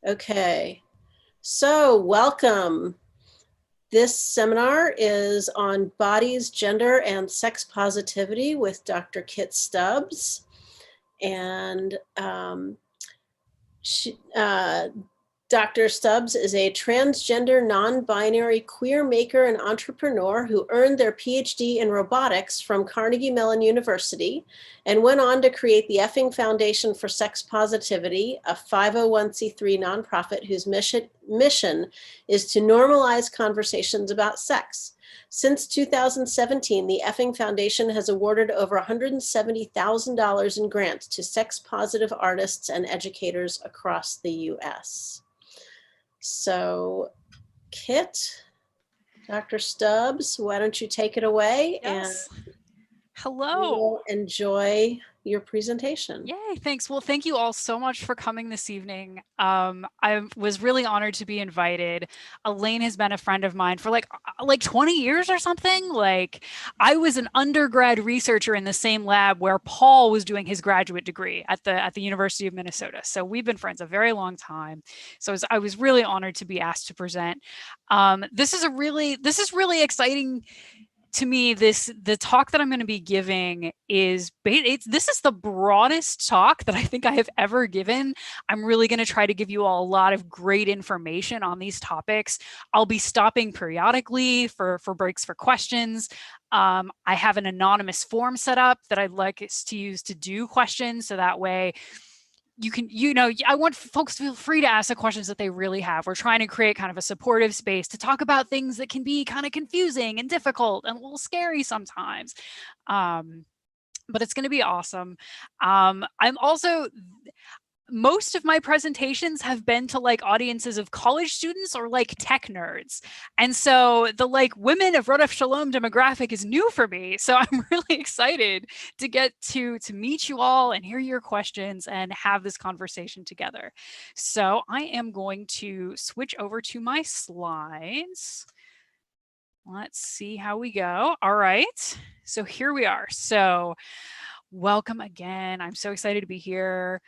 Okay, so welcome. This seminar is on bodies, gender, and sex positivity with Dr. Kit Stubbs. And Dr. Stubbs is a transgender, non-binary queer maker and entrepreneur who earned their PhD in robotics from Carnegie Mellon University and went on to create the Effing Foundation for Sex Positivity, a 501c3 nonprofit whose mission is to normalize conversations about sex. Since 2017, the Effing Foundation has awarded over $170,000 in grants to sex-positive artists and educators across the U.S. So, Kit, Dr. Stubbs, why don't you take it away? Yes. And Hello. we'll enjoy your presentation. Yay, thanks. Well, thank you all so much for coming this evening. I was really honored to be invited. Elaine has been a friend of mine for like 20 years or something. Like, I was an undergrad researcher in the same lab where Paul was doing his graduate degree at the University of Minnesota. So we've been friends a very long time. So I was really honored to be asked to present. This is really exciting to me. The talk that I'm going to be giving is this is the broadest talk that I think I have ever given. I'm really going to try to give you all a lot of great information on these topics. I'll be stopping periodically for breaks for questions. I have an anonymous form set up that I'd like us to use to do questions, so that way you can, I want folks to feel free to ask the questions that they really have. We're trying to create kind of a supportive space to talk about things that can be kind of confusing and difficult and a little scary sometimes. But it's going to be awesome. Most of my presentations have been to like audiences of college students or like tech nerds. And so the like women of Rodef Shalom demographic is new for me. So I'm really excited to get to meet you all and hear your questions and have this conversation together. So I am going to switch over to my slides. Let's see how we go. All right. So here we are. So welcome again. I'm so excited to be here.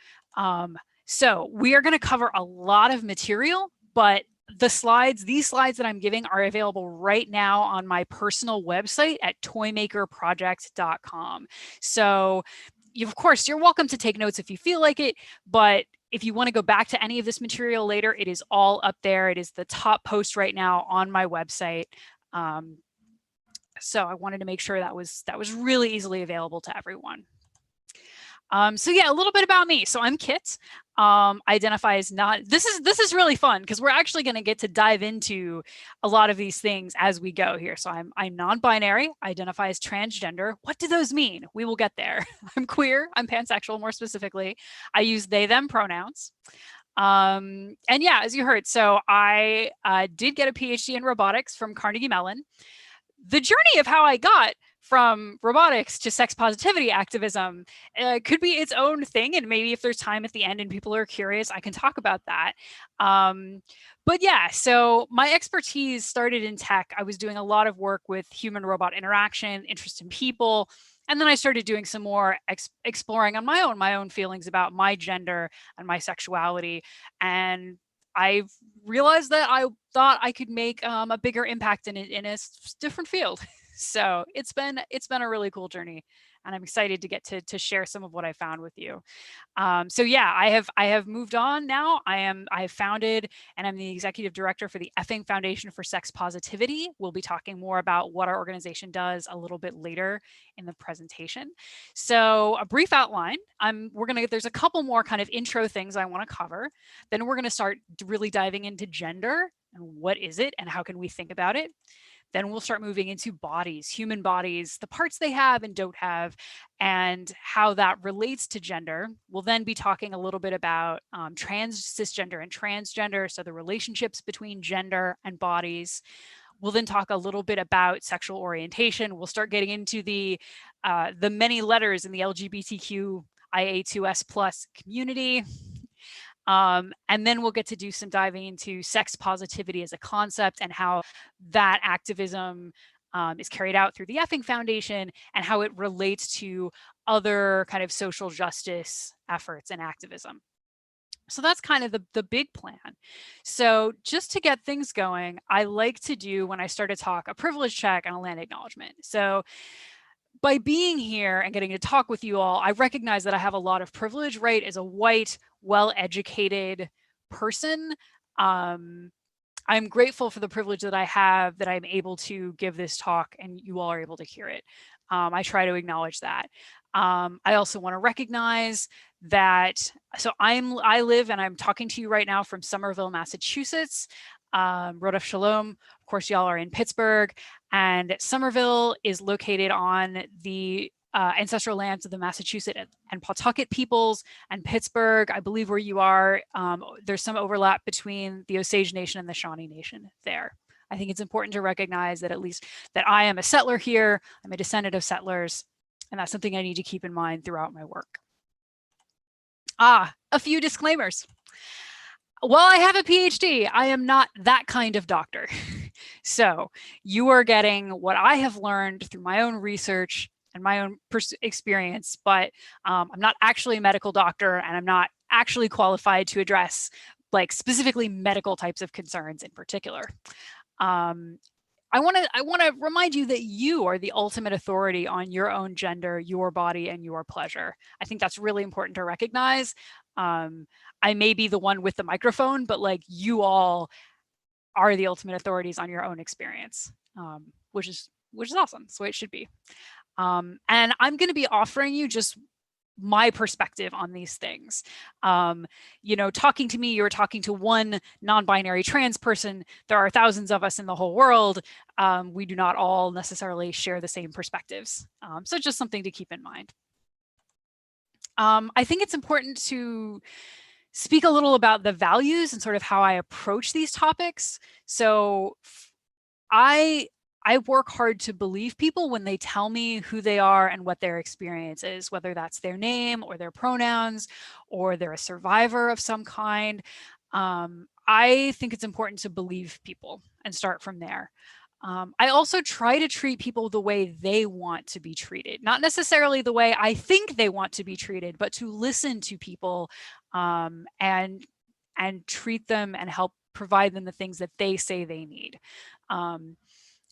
So we are going to cover a lot of material, but these slides that I'm giving are available right now on my personal website at toymakerproject.com. So of course, you're welcome to take notes if you feel like it, but if you want to go back to any of this material later, it is all up there. It is the top post right now on my website. So I wanted to make sure that was really easily available to everyone. So yeah, a little bit about me. So I'm Kit. Identify as not. This is really fun because we're actually going to get to dive into a lot of these things as we go here. So I'm non-binary. Identify as transgender. What do those mean? We will get there. I'm queer. I'm pansexual. More specifically, I use they/them pronouns. And yeah, as you heard, so I did get a PhD in robotics from Carnegie Mellon. The journey of how I got from robotics to sex positivity activism could be its own thing. And maybe if there's time at the end and people are curious, I can talk about that. But yeah, so my expertise started in tech. I was doing a lot of work with human robot interaction, interest in people. And then I started doing some more exploring on my own feelings about my gender and my sexuality. And I realized that I thought I could make a bigger impact in a different field. So it's been a really cool journey, and I'm excited to get to share some of what I found with you. So yeah, I have moved on now. I have founded and I'm the executive director for the Effing Foundation for Sex Positivity. We'll be talking more about what our organization does a little bit later in the presentation. So a brief outline. There's a couple more kind of intro things I want to cover. Then we're going to start really diving into gender and what is it and how can we think about it. Then we'll start moving into bodies, human bodies, the parts they have and don't have, and how that relates to gender. We'll then be talking a little bit about cisgender and transgender, so the relationships between gender and bodies. We'll then talk a little bit about sexual orientation. We'll start getting into the many letters in the LGBTQIA2S plus community. And then we'll get to do some diving into sex positivity as a concept and how that activism is carried out through the Effing Foundation and how it relates to other kind of social justice efforts and activism. So that's kind of the big plan. So just to get things going, I like to do, when I start a talk, a privilege check and a land acknowledgement. So by being here and getting to talk with you all, I recognize that I have a lot of privilege, right? As a white, well-educated person, I'm grateful for the privilege that I have, that I'm able to give this talk and you all are able to hear it. I try to acknowledge that. I also want to recognize that, so I live and I'm talking to you right now from Somerville, Massachusetts. Rodef Shalom, of course, y'all are in Pittsburgh, and Somerville is located on the ancestral lands of the Massachusetts and Pawtucket peoples, and Pittsburgh, I believe where you are, there's some overlap between the Osage Nation and the Shawnee Nation there. I think it's important to recognize that, at least that I am a settler here, I'm a descendant of settlers, and that's something I need to keep in mind throughout my work. A few disclaimers. While I have a PhD, I am not that kind of doctor. So you are getting what I have learned through my own research and my own experience, but I'm not actually a medical doctor, and I'm not actually qualified to address like specifically medical types of concerns in particular. I want to remind you that you are the ultimate authority on your own gender, your body, and your pleasure. I think that's really important to recognize. I may be the one with the microphone, but like, you all are the ultimate authorities on your own experience, which is awesome. That's the way it should be. And I'm going to be offering you just my perspective on these things. You know, talking to me, you're talking to one non-binary trans person. There are thousands of us in the whole world. We do not all necessarily share the same perspectives. So just something to keep in mind. I think it's important to speak a little about the values and sort of how I approach these topics. So I work hard to believe people when they tell me who they are and what their experience is, whether that's their name or their pronouns, or they're a survivor of some kind. I think it's important to believe people and start from there. I also try to treat people the way they want to be treated, not necessarily the way I think they want to be treated, but to listen to people and treat them and help provide them the things that they say they need.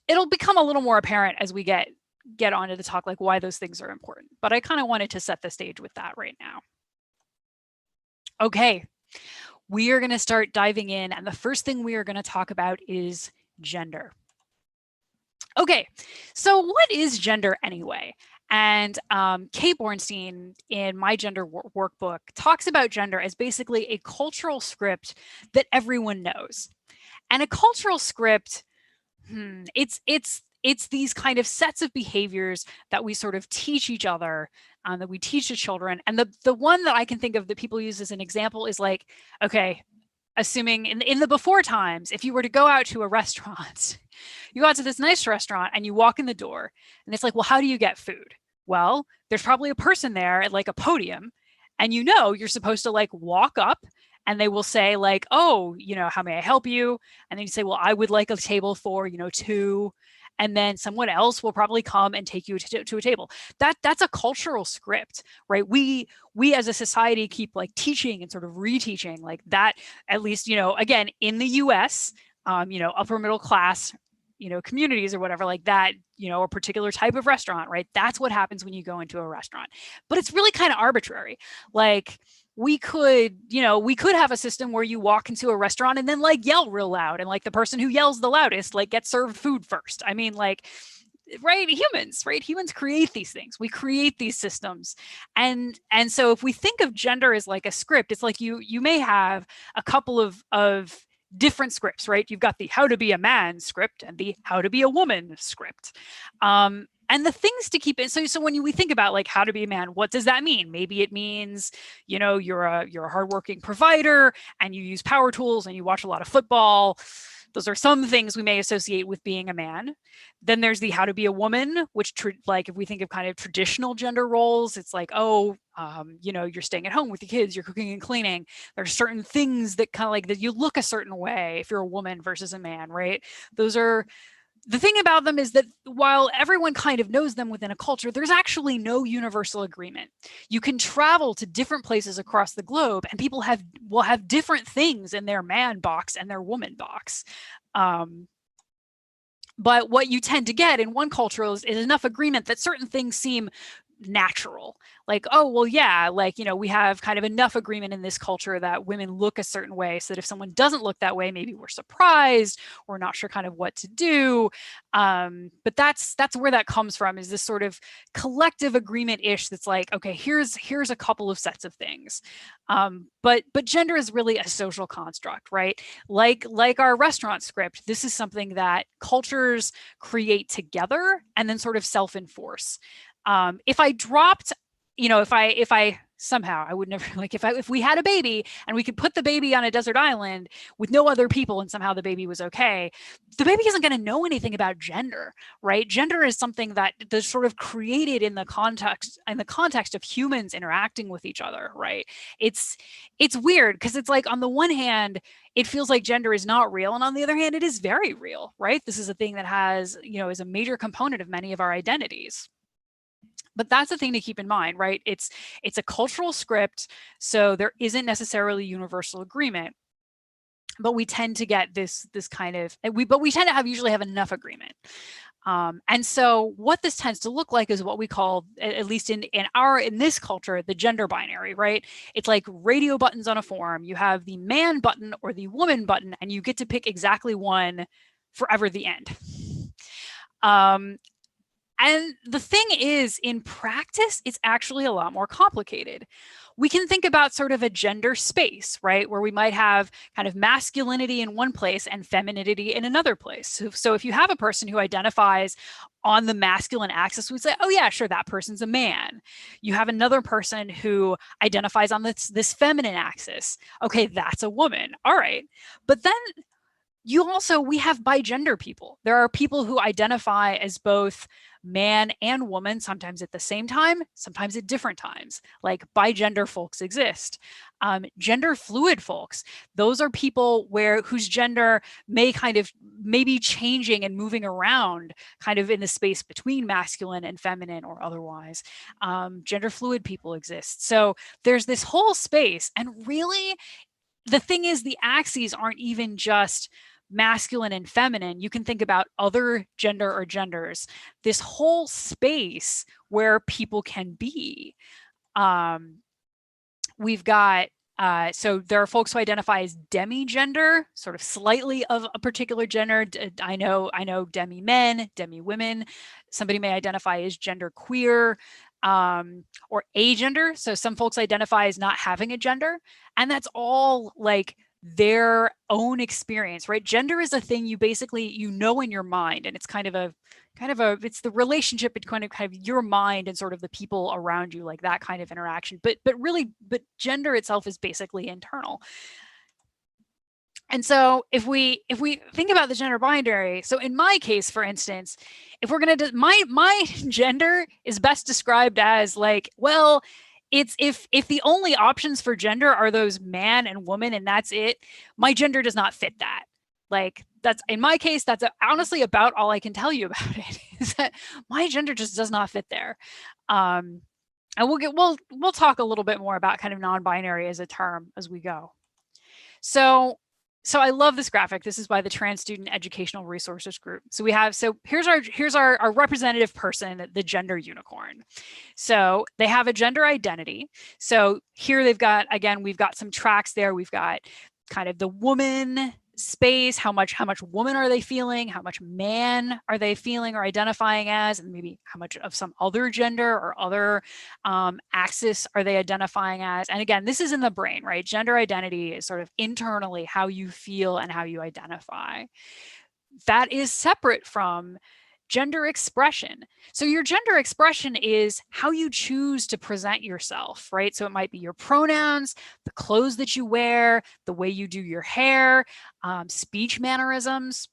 It'll become a little more apparent as we get onto the talk, like why those things are important. But I kind of wanted to set the stage with that right now. Okay, we are going to start diving in, and the first thing we are going to talk about is gender. Okay, so what is gender anyway? And Kate Bornstein in My Gender Workbook talks about gender as basically a cultural script that everyone knows. And a cultural script, it's these kind of sets of behaviors that we sort of teach each other, that we teach the children. And the one that I can think of that people use as an example is like, okay, assuming in the before times, if you were to go out to a restaurant, you go out to this nice restaurant and you walk in the door and it's like, well, how do you get food? Well, there's probably a person there at like a podium, and you know, you're supposed to like walk up and they will say like, oh, you know, how may I help you? And then you say, well, I would like a table for, you know, two. And then someone else will probably come and take you to a table. That's a cultural script, right? We as a society keep like teaching and sort of reteaching like that, at least, you know, again, in the US, you know, upper middle class, you know, communities or whatever like that, you know, a particular type of restaurant, right? That's what happens when you go into a restaurant. But it's really kind of arbitrary. Like, we could have a system where you walk into a restaurant and then like yell real loud, and like the person who yells the loudest like gets served food first. I mean, like, right, humans create these things. We create these systems. And so if we think of gender as like a script, it's like you may have a couple of different scripts, right? You've got the how to be a man script and the how to be a woman script. And the things to keep in. So when we think about like how to be a man, what does that mean? Maybe it means, you know, you're a hardworking provider and you use power tools and you watch a lot of football. Those are some things we may associate with being a man. Then there's the how to be a woman, which like if we think of kind of traditional gender roles, it's like, oh, you know, you're staying at home with the kids, you're cooking and cleaning. There's certain things that kind of like that you look a certain way if you're a woman versus a man, right? Those are the thing about them is that while everyone kind of knows them within a culture, there's actually no universal agreement. You can travel to different places across the globe and people will have different things in their man box and their woman box. But what you tend to get in one culture is enough agreement that certain things seem natural. Like, oh, well, yeah, like, you know, we have kind of enough agreement in this culture that women look a certain way, so that if someone doesn't look that way, maybe we're surprised, we're not sure kind of what to do. But that's where that comes from, is this sort of collective agreement-ish that's like, okay, here's a couple of sets of things. But gender is really a social construct, right? Like our restaurant script, this is something that cultures create together and then sort of self-enforce. If I dropped, you know, if I somehow, I would never, like, if we had a baby and we could put the baby on a desert island with no other people and somehow the baby was okay, the baby isn't going to know anything about gender, right? Gender is something that's sort of created in the context of humans interacting with each other, right? It's weird because it's like, on the one hand, it feels like gender is not real, and on the other hand, it is very real, right? This is a thing that has, you know, is a major component of many of our identities. But that's the thing to keep in mind, right? It's a cultural script, so there isn't necessarily universal agreement, but we tend to get this kind of, but we tend to usually have enough agreement. And so what this tends to look like is what we call, at least in this culture, the gender binary, right? It's like radio buttons on a form. You have the man button or the woman button, and you get to pick exactly one forever the end. And the thing is, in practice, it's actually a lot more complicated. We can think about sort of a gender space, right? Where we might have kind of masculinity in one place and femininity in another place. So if you have a person who identifies on the masculine axis, we say, oh yeah, sure, that person's a man. You have another person who identifies on this feminine axis. Okay, that's a woman. All right. But then we have bigender people. There are people who identify as both man and woman, sometimes at the same time, sometimes at different times. Like, bigender folks exist. Gender fluid folks, those are people whose gender may be changing and moving around kind of in the space between masculine and feminine or otherwise. Gender fluid people exist. So there's this whole space, and really, the thing is, the axes aren't even just masculine and feminine. You can think about other gender or genders, this whole space where people can be. We've got, so there are folks who identify as demi-gender, sort of slightly of a particular gender. I know demi-men, demi-women. Somebody may identify as gender queer, or agender. So some folks identify as not having a gender, and that's all like their own experience, right? Gender is a thing you basically, you know, in your mind, and it's it's the relationship between kind of your mind and sort of the people around you, like that kind of interaction. But gender itself is basically internal. And so if we think about the gender binary, so in my case, for instance, if we're going to, my gender is best described as like, well, it's if the only options for gender are those man and woman and that's it, my gender does not fit that. Like, that's, in my case, that's honestly about all I can tell you about it, is that my gender just does not fit there. And we'll talk a little bit more about kind of non-binary as a term as we go. So I love this graphic. This is by the Trans Student Educational Resources Group. So here's our representative person, the gender unicorn. So they have a gender identity. So here we've got some tracks there. We've got kind of the woman space, how much woman are they feeling, how much man are they feeling or identifying as, and maybe how much of some other gender or other axis are they identifying as. And again, this is in the brain, right? Gender identity is sort of internally how you feel and how you identify. That is separate from gender expression. So your gender expression is how you choose to present yourself, right? So it might be your pronouns, the clothes that you wear, the way you do your hair, speech mannerisms.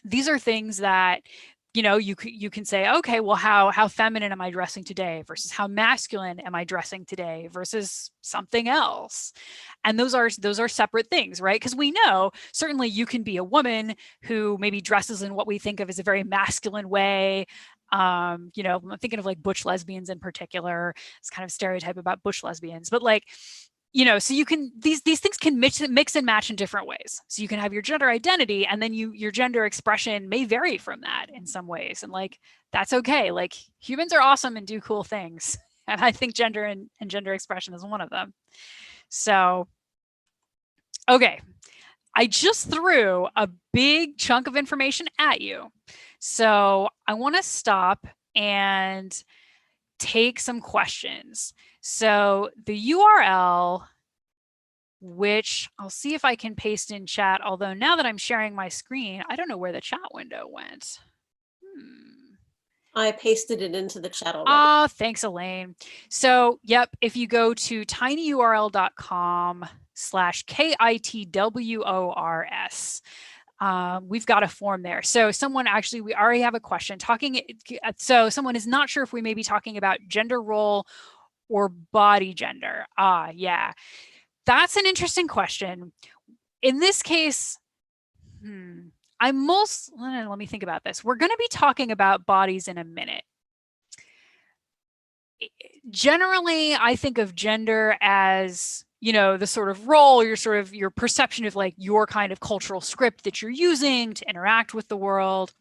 These are things that you can say, okay, well, how feminine am I dressing today versus how masculine am I dressing today versus something else? And those are separate things, right? Because we know certainly you can be a woman who maybe dresses in what we think of as a very masculine way. I'm thinking of like butch lesbians in particular. It's kind of stereotype about butch lesbians, but like, so you can, these things can mix and match in different ways. So you can have your gender identity, and then your gender expression may vary from that in some ways. And like, that's okay. Like, humans are awesome and do cool things. And I think gender and gender expression is one of them. So, okay. I just threw a big chunk of information at you. So I want to stop and take some questions. So the URL, which I'll see if I can paste in chat, although now that I'm sharing my screen, I don't know where the chat window went. I pasted it into the chat already. Thanks, Elaine. So, yep, if you go to tinyurl.com/KITWORS, we've got a form there. So we already have a question so someone is not sure if we may be talking about gender role or body gender. Yeah, that's an interesting question. In this case, let me think about this. We're going to be talking about bodies in a minute. Generally, I think of gender as, the sort of role, your perception of like your kind of cultural script that you're using to interact with the world.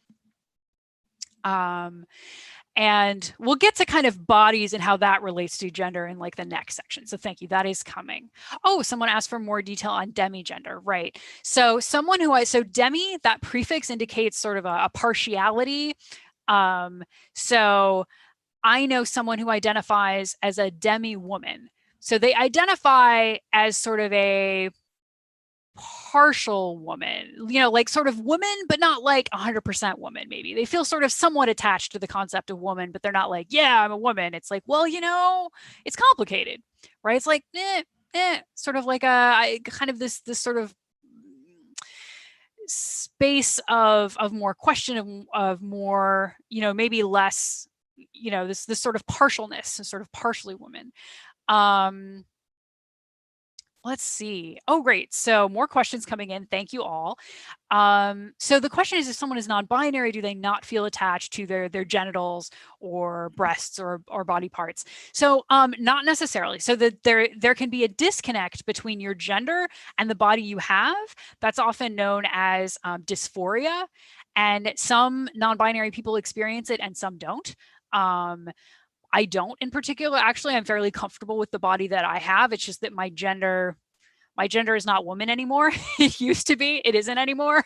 And we'll get to kind of bodies and how that relates to gender in like the next section. So thank you. That is coming. Oh, someone asked for more detail on demigender, right? So demi, that prefix indicates sort of a partiality. So I know someone who identifies as a demi-woman. So they identify as sort of a partial woman, like sort of woman, but not like 100% woman, maybe. They feel sort of somewhat attached to the concept of woman, but they're not like, yeah, I'm a woman. It's like, well, it's complicated, right? It's like, sort of like kind of this sort of space of more question, of more, maybe less, this sort of partialness, sort of partially woman. Let's see. Oh, great. So more questions coming in. Thank you all. So the question is, if someone is non-binary, do they not feel attached to their genitals or breasts or body parts? So not necessarily. So that there can be a disconnect between your gender and the body you have. That's often known as dysphoria. And some non-binary people experience it and some don't. I don't in particular. Actually, I'm fairly comfortable with the body that I have. It's just that my gender is not woman anymore. It used to be. It isn't anymore.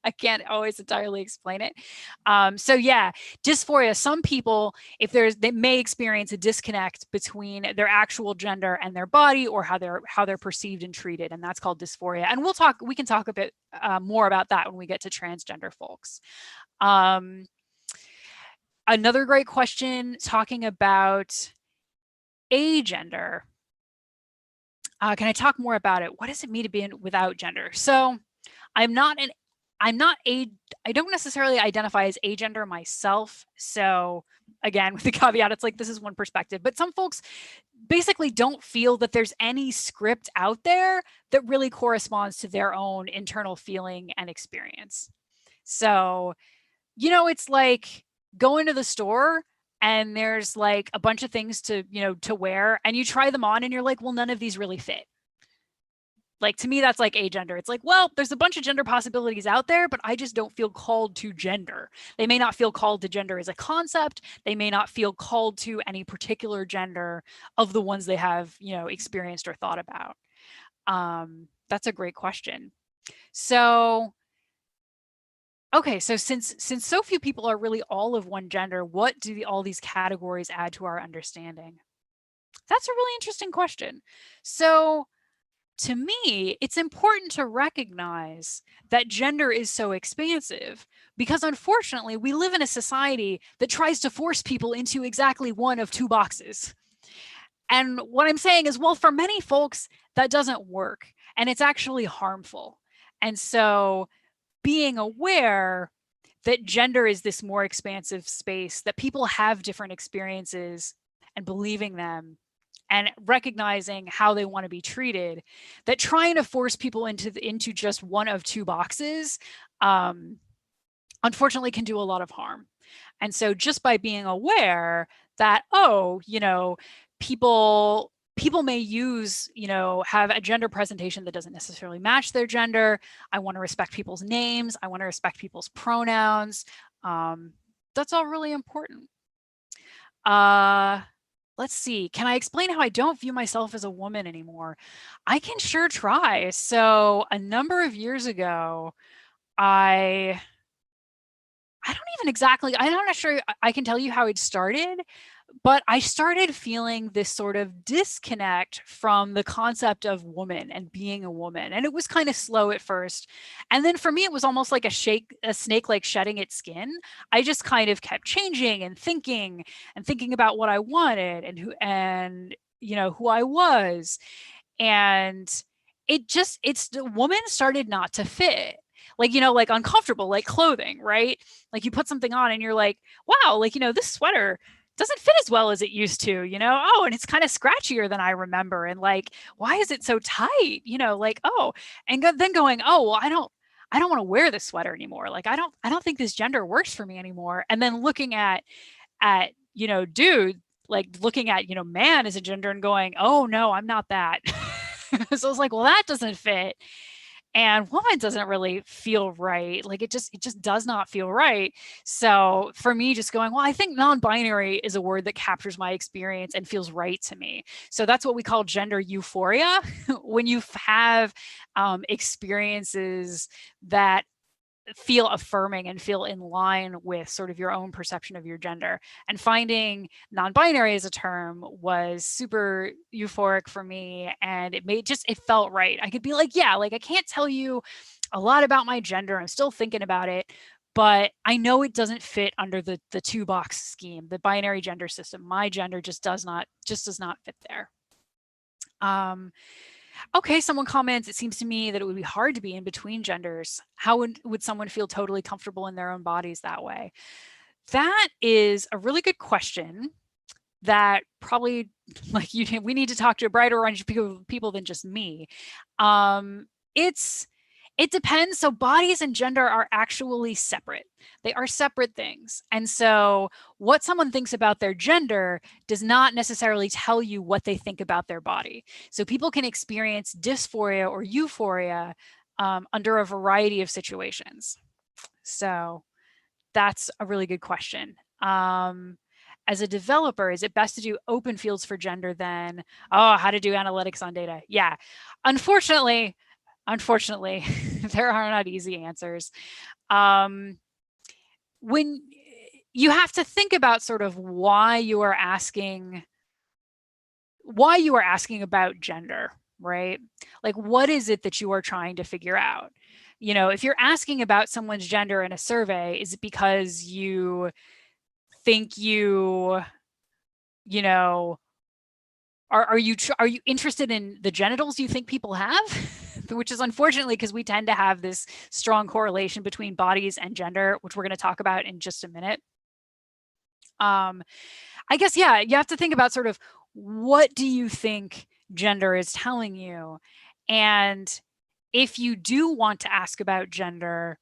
I can't always entirely explain it. So yeah, dysphoria. Some people, they may experience a disconnect between their actual gender and their body, or how they're perceived and treated, and that's called dysphoria. And we can talk a bit more about that when we get to transgender folks. Another great question talking about agender. Can I talk more about it? What does it mean to be without gender? So I don't necessarily identify as agender myself. So again, with the caveat, it's like, this is one perspective, but some folks basically don't feel that there's any script out there that really corresponds to their own internal feeling and experience. So, it's like going to the store and there's like a bunch of things to wear, and you try them on and you're like, well, none of these really fit. Like, to me, that's like agender. It's like, well, there's a bunch of gender possibilities out there, but I just don't feel called to gender. They may not feel called to gender as a concept. They may not feel called to any particular gender of the ones they have, experienced or thought about. That's a great question. So, okay, so since so few people are really all of one gender, what do all these categories add to our understanding? That's a really interesting question. So to me, it's important to recognize that gender is so expansive, because unfortunately, we live in a society that tries to force people into exactly one of two boxes. And what I'm saying is, well, for many folks, that doesn't work, and it's actually harmful. And so being aware that gender is this more expansive space, that people have different experiences, and believing them and recognizing how they want to be treated, that trying to force people into just one of two boxes, unfortunately can do a lot of harm. And so just by being aware that, oh, people may have a gender presentation that doesn't necessarily match their gender. I want to respect people's names. I want to respect people's pronouns. That's all really important. Let's see. Can I explain how I don't view myself as a woman anymore? I can sure try. So a number of years ago, I'm not sure I can tell you how it started, but I started feeling this sort of disconnect from the concept of woman and being a woman. And it was kind of slow at first. And then for me, it was almost like a snake like shedding its skin. I just kind of kept changing and thinking about what I wanted and who I was. And the woman started not to fit. Like uncomfortable, like clothing, right? Like you put something on and you're like, wow, this sweater doesn't fit as well as it used to, oh, and it's kind of scratchier than I remember. And like, why is it so tight? Oh, and then going, oh, well, I don't want to wear this sweater anymore. Like, I don't think this gender works for me anymore. And then looking at, dude, like looking at, man as a gender and going, oh no, I'm not that. So I was like, well, that doesn't fit. And woman doesn't really feel right. Like it just does not feel right. So for me, just going, well, I think non-binary is a word that captures my experience and feels right to me. So that's what we call gender euphoria. When you have experiences that feel affirming and feel in line with sort of your own perception of your gender. And finding non-binary as a term was super euphoric for me. And it felt right. I could be like, yeah, like I can't tell you a lot about my gender. I'm still thinking about it, but I know it doesn't fit under the two box scheme, the binary gender system. My gender just does not fit there. Okay, someone comments, it seems to me that it would be hard to be in between genders. How would someone feel totally comfortable in their own bodies that way? That is a really good question that probably we need to talk to a brighter range of people than just me. It depends. So bodies and gender are actually separate. They are separate things. And so what someone thinks about their gender does not necessarily tell you what they think about their body. So people can experience dysphoria or euphoria under a variety of situations. So that's a really good question. As a developer, is it best to do open fields for gender than, how to do analytics on data? Yeah, unfortunately, there are not easy answers. When you have to think about sort of why you are asking about gender, right? Like, what is it that you are trying to figure out? If you're asking about someone's gender in a survey, is it because you think are you interested in the genitals you think people have? Which is unfortunately because we tend to have this strong correlation between bodies and gender, which we're going to talk about in just a minute. I guess, yeah, you have to think about sort of what do you think gender is telling you? And if you do want to ask about gender,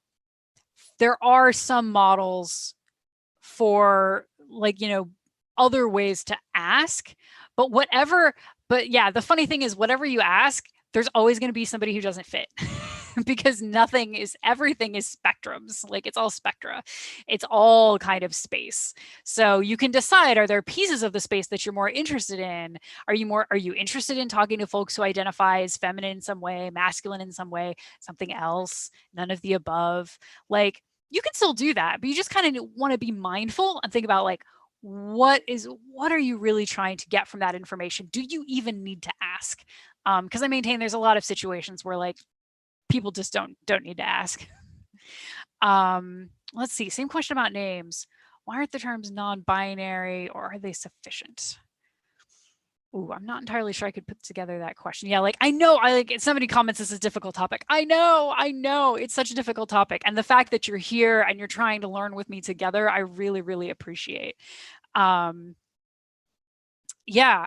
there are some models for other ways to ask, but yeah, the funny thing is whatever you ask, there's always going to be somebody who doesn't fit because everything is spectrums. Like it's all spectra. It's all kind of space. So you can decide, are there pieces of the space that you're more interested in? Are you interested in talking to folks who identify as feminine in some way, masculine in some way, something else, none of the above? Like you can still do that, but you just kind of want to be mindful and think about like, what are you really trying to get from that information? Do you even need to ask? Because I maintain there's a lot of situations where like people just don't need to ask. Let's see, same question about names. Why aren't the terms non-binary, or are they sufficient? Ooh, I'm not entirely sure I could put together that question. Yeah, like I know, I like somebody comments this is a difficult topic. I know, it's such a difficult topic. And the fact that you're here and you're trying to learn with me together, I really, really appreciate. Yeah,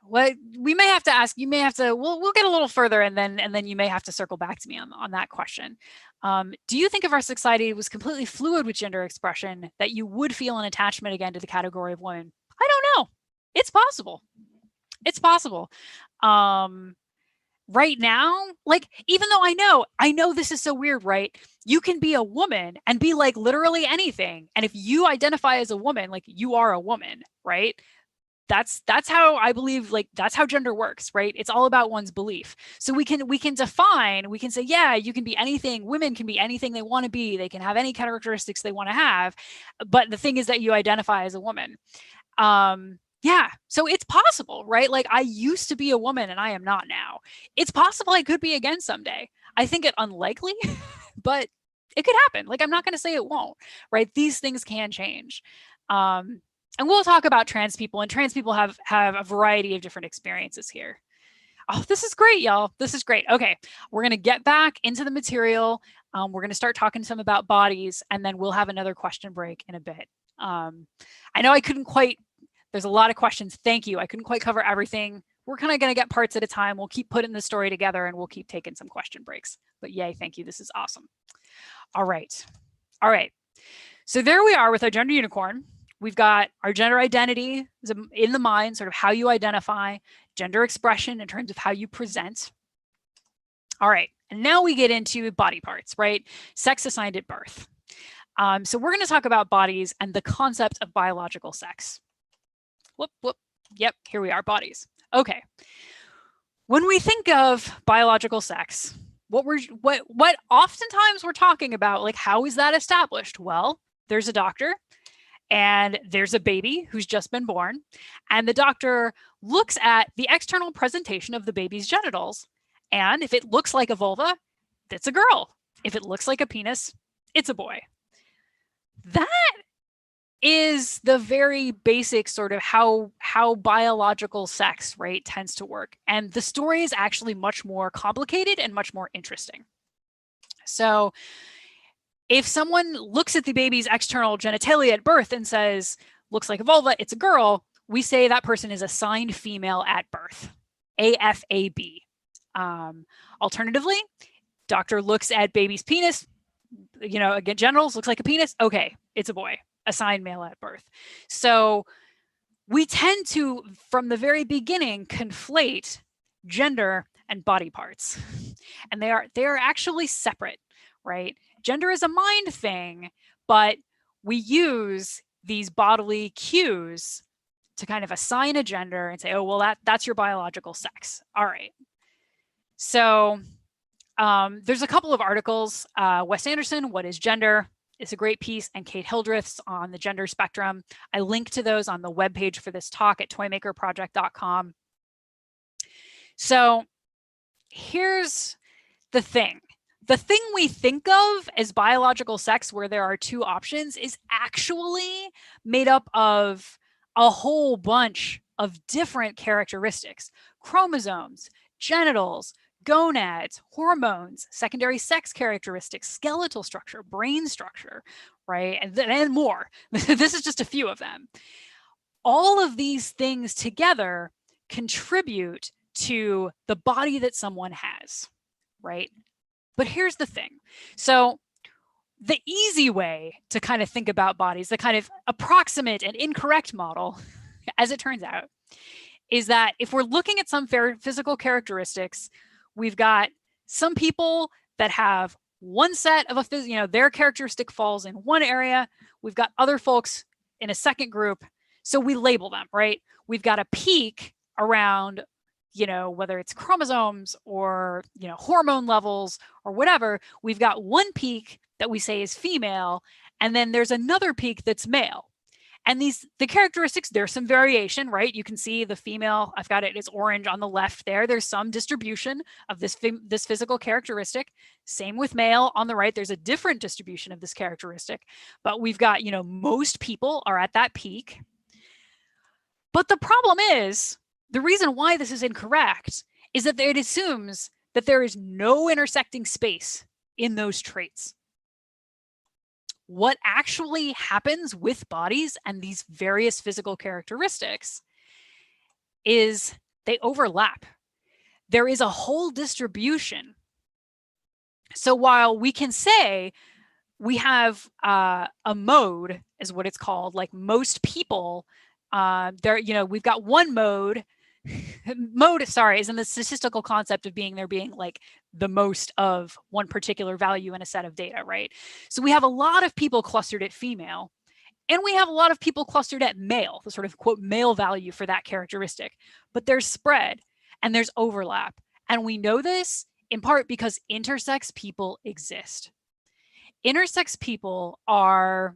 what we may have to ask, you may have to, we'll get a little further and then you may have to circle back to me on that question. Do you think if our society was completely fluid with gender expression, that you would feel an attachment again to the category of women? I don't know. It's possible. It's possible. Right now, like, even though I know this is so weird, right? You can be a woman and be like literally anything. And if you identify as a woman, like you are a woman, right? That's how I believe, like that's how gender works, right? It's all about one's belief. So we can define, we can say, yeah, you can be anything, women can be anything they want to be, they can have any characteristics they want to have, but the thing is that you identify as a woman. Yeah, so it's possible, right? Like I used to be a woman and I am not now. It's possible I could be again someday. I think it unlikely, but it could happen. Like I'm not going to say it won't, right? These things can change. And we'll talk about trans people, and trans people have a variety of different experiences here. Oh, this is great, y'all. This is great. Okay, we're going to get back into the material. We're going to start talking some about bodies, and then we'll have another question break in a bit. I know I couldn't quite, there's a lot of questions. Thank you. I couldn't quite cover everything. We're kind of going to get parts at a time. We'll keep putting the story together and we'll keep taking some question breaks. But yay, thank you. This is awesome. All right. All right. So there we are with our gender unicorn. We've got our gender identity in the mind, sort of how you identify, gender expression in terms of how you present. All right, and now we get into body parts, right? Sex assigned at birth. So we're going to talk about bodies and the concept of biological sex. Whoop. Yep, here we are, bodies. Okay. When we think of biological sex, what oftentimes we're talking about, like how is that established? Well, there's a doctor and there's a baby who's just been born, and the doctor looks at the external presentation of the baby's genitals, and if it looks like a vulva, it's a girl. If it looks like a penis, it's a boy. That is the very basic sort of how biological sex, right, tends to work. And the story is actually much more complicated and much more interesting. So if someone looks at the baby's external genitalia at birth and says, looks like a vulva, it's a girl, we say that person is assigned female at birth, AFAB. Alternatively, doctor looks at baby's penis, again, genitals, looks like a penis, okay, it's a boy, assigned male at birth. So we tend to, from the very beginning, conflate gender and body parts. And they are actually separate, right? Gender is a mind thing, but we use these bodily cues to kind of assign a gender and say, oh, well, that's your biological sex. All right. So there's a couple of articles. Wes Anderson, What is Gender? It's a great piece, and Kate Hildreth's on the gender spectrum. I link to those on the webpage for this talk at toymakerproject.com. So here's the thing. The thing we think of as biological sex, where there are two options, is actually made up of a whole bunch of different characteristics: chromosomes, genitals, gonads, hormones, secondary sex characteristics, skeletal structure, brain structure, right? And more. This is just a few of them. All of these things together contribute to the body that someone has, right? But here's the thing. So the easy way to kind of think about bodies, the kind of approximate and incorrect model, as it turns out, is that if we're looking at some physical characteristics, we've got some people that have one set of their characteristic falls in one area. We've got other folks in a second group. So we label them, right? We've got a peak around, whether it's chromosomes or, hormone levels or whatever. We've got one peak that we say is female, and then there's another peak that's male. And the characteristics, there's some variation, right? You can see the female, I've got it's orange on the left there. There's some distribution of this physical characteristic. Same with male on the right. There's a different distribution of this characteristic. But we've got, most people are at that peak. But the problem is, the reason why this is incorrect is that it assumes that there is no intersecting space in those traits. What actually happens with bodies and these various physical characteristics is they overlap. There is a whole distribution. So while we can say we have a mode, is what it's called, like most people, we've got one mode. Mode, sorry, is in the statistical concept of there being like the most of one particular value in a set of data, right? So we have a lot of people clustered at female, and we have a lot of people clustered at male, the sort of quote male value for that characteristic. But there's spread and there's overlap. And we know this in part because intersex people exist. Intersex people are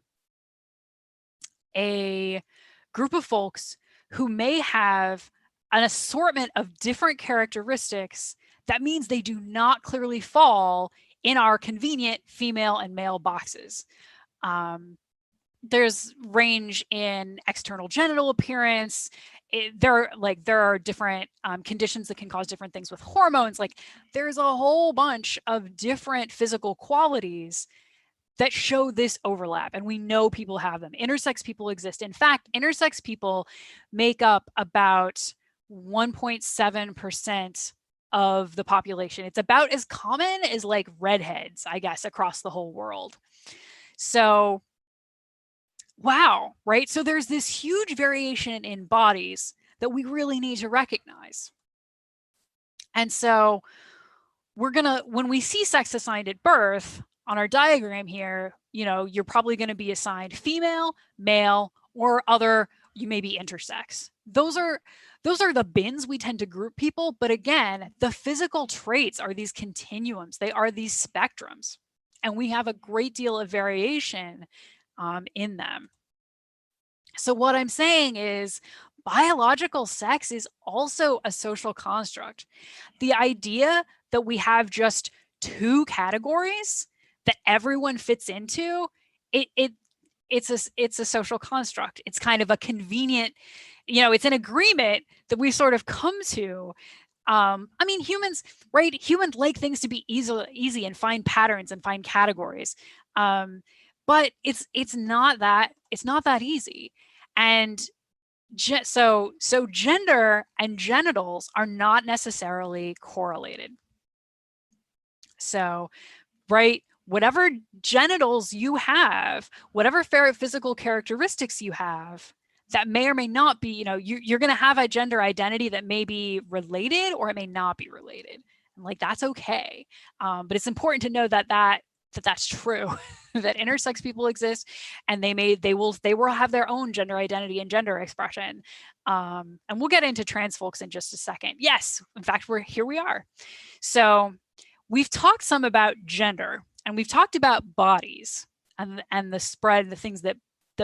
a group of folks who may have an assortment of different characteristics that means they do not clearly fall in our convenient female and male boxes. There's range in external genital appearance. There are different conditions that can cause different things with hormones. Like there's a whole bunch of different physical qualities that show this overlap, and we know people have them. Intersex people exist. In fact, intersex people make up about 1.7% of the population. It's about as common as like redheads, I guess, across the whole world. So, wow, right? So there's this huge variation in bodies that we really need to recognize. And so when we see sex assigned at birth on our diagram here, you're probably going to be assigned female, male, or other. You may be intersex. Those are the bins we tend to group people. But again, the physical traits are these continuums. They are these spectrums. And we have a great deal of variation in them. So what I'm saying is biological sex is also a social construct. The idea that we have just two categories that everyone fits into, it's a social construct. It's kind of a convenient, it's an agreement that we sort of come to. Humans, right? Humans like things to be easy and find patterns and find categories. But it's not that easy. And so gender and genitals are not necessarily correlated. So, right, whatever genitals you have, whatever physical characteristics you have, that may or may not be, you're going to have a gender identity that may be related or it may not be related. And like, that's okay. But it's important to know that's true, that intersex people exist, and they will have their own gender identity and gender expression. And we'll get into trans folks in just a second. Yes, in fact, here we are. So we've talked some about gender, and we've talked about bodies and the spread, the things that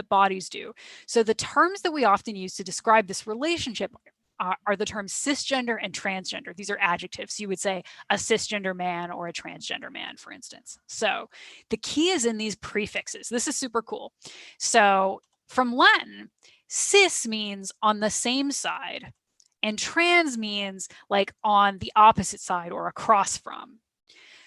bodies do. So the terms that we often use to describe this relationship are the terms cisgender and transgender. These are adjectives. You would say a cisgender man or a transgender man, for instance. So the key is in these prefixes. This is super cool. So from Latin, cis means on the same side, and trans means like on the opposite side or across from.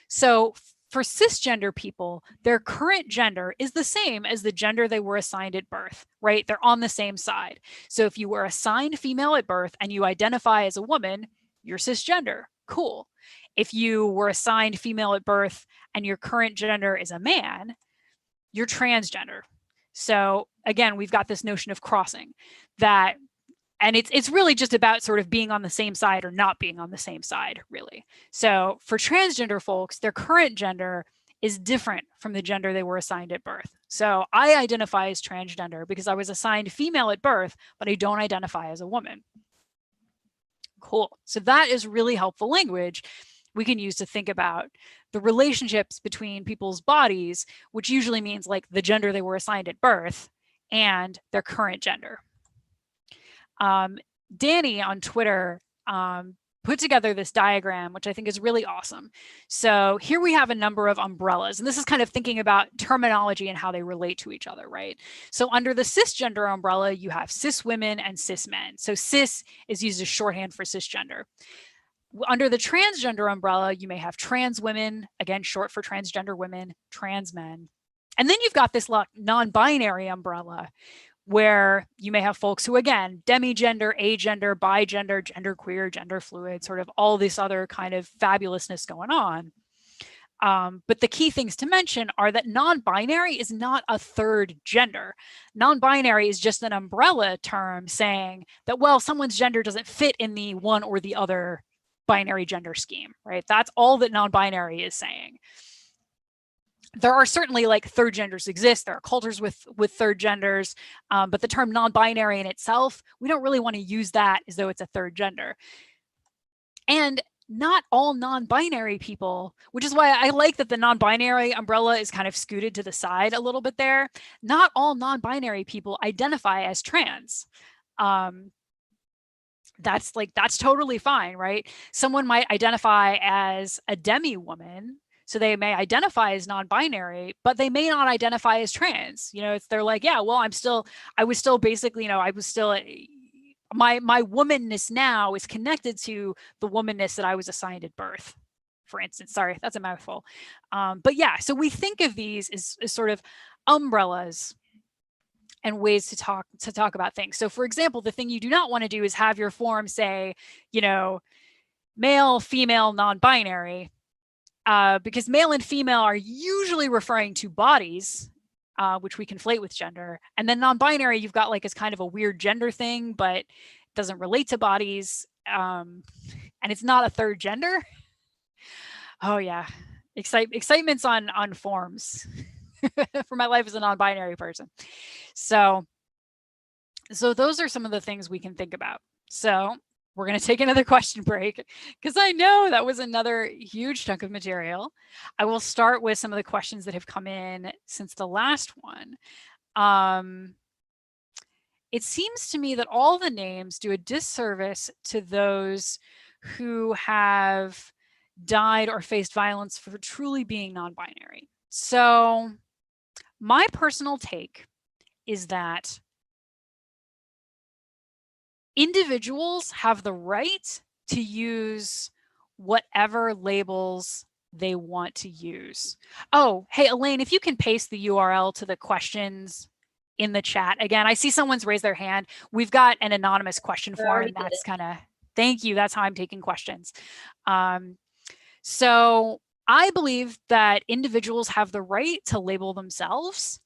So for cisgender people, their current gender is the same as the gender they were assigned at birth, right? They're on the same side. So if you were assigned female at birth and you identify as a woman, you're cisgender. Cool. If you were assigned female at birth and your current gender is a man, you're transgender. So again, we've got this notion of crossing and it's really just about sort of being on the same side or not being on the same side, really. So for transgender folks, their current gender is different from the gender they were assigned at birth. So I identify as transgender because I was assigned female at birth, but I don't identify as a woman. Cool. So that is really helpful language we can use to think about the relationships between people's bodies, which usually means like the gender they were assigned at birth and their current gender. Danny on Twitter put together this diagram, which I think is really awesome. So here we have a number of umbrellas, and this is kind of thinking about terminology and how they relate to each other, right? So under the cisgender umbrella, you have cis women and cis men. So cis is used as shorthand for cisgender. Under the transgender umbrella, you may have trans women, again, short for transgender women, trans men. And then you've got this non-binary umbrella, where you may have folks who, again, demigender, agender, bigender, genderqueer, gender fluid, sort of all this other kind of fabulousness going on. But the key things to mention are that non-binary is not a third gender. Non-binary is just an umbrella term saying that, well, someone's gender doesn't fit in the one or the other binary gender scheme, right? That's all that non-binary is saying. There are certainly like third genders exist. There are cultures with third genders, but the term non-binary in itself, we don't really want to use that as though it's a third gender. And not all non-binary people, which is why I like that the non-binary umbrella is kind of scooted to the side a little bit there. Not all non-binary people identify as trans. That's totally fine, right? Someone might identify as a demi-woman, so they may identify as non-binary, but they may not identify as trans. They're like, yeah, well, I was still basically, my womanness now is connected to the womanness that I was assigned at birth, for instance. Sorry, that's a mouthful. But yeah, so we think of these as sort of umbrellas and ways to talk about things. So for example, the thing you do not want to do is have your form say, male, female, non-binary, because male and female are usually referring to bodies, which we conflate with gender. And then non-binary, you've got like as kind of a weird gender thing, but it doesn't relate to bodies. And it's not a third gender. Oh yeah, excitement's on forms for my life as a non-binary person. So those are some of the things we can think about. So we're going to take another question break because I know that was another huge chunk of material. I will start with some of the questions that have come in since the last one. It seems to me that all the names do a disservice to those who have died or faced violence for truly being non-binary. So my personal take is that individuals have the right to use whatever labels they want to use. Oh, hey, Elaine, if you can paste the URL to the questions in the chat. Again, I see someone's raised their hand. We've got an anonymous question form, and that's kind of, thank you. That's how I'm taking questions. So I believe that individuals have the right to label themselves,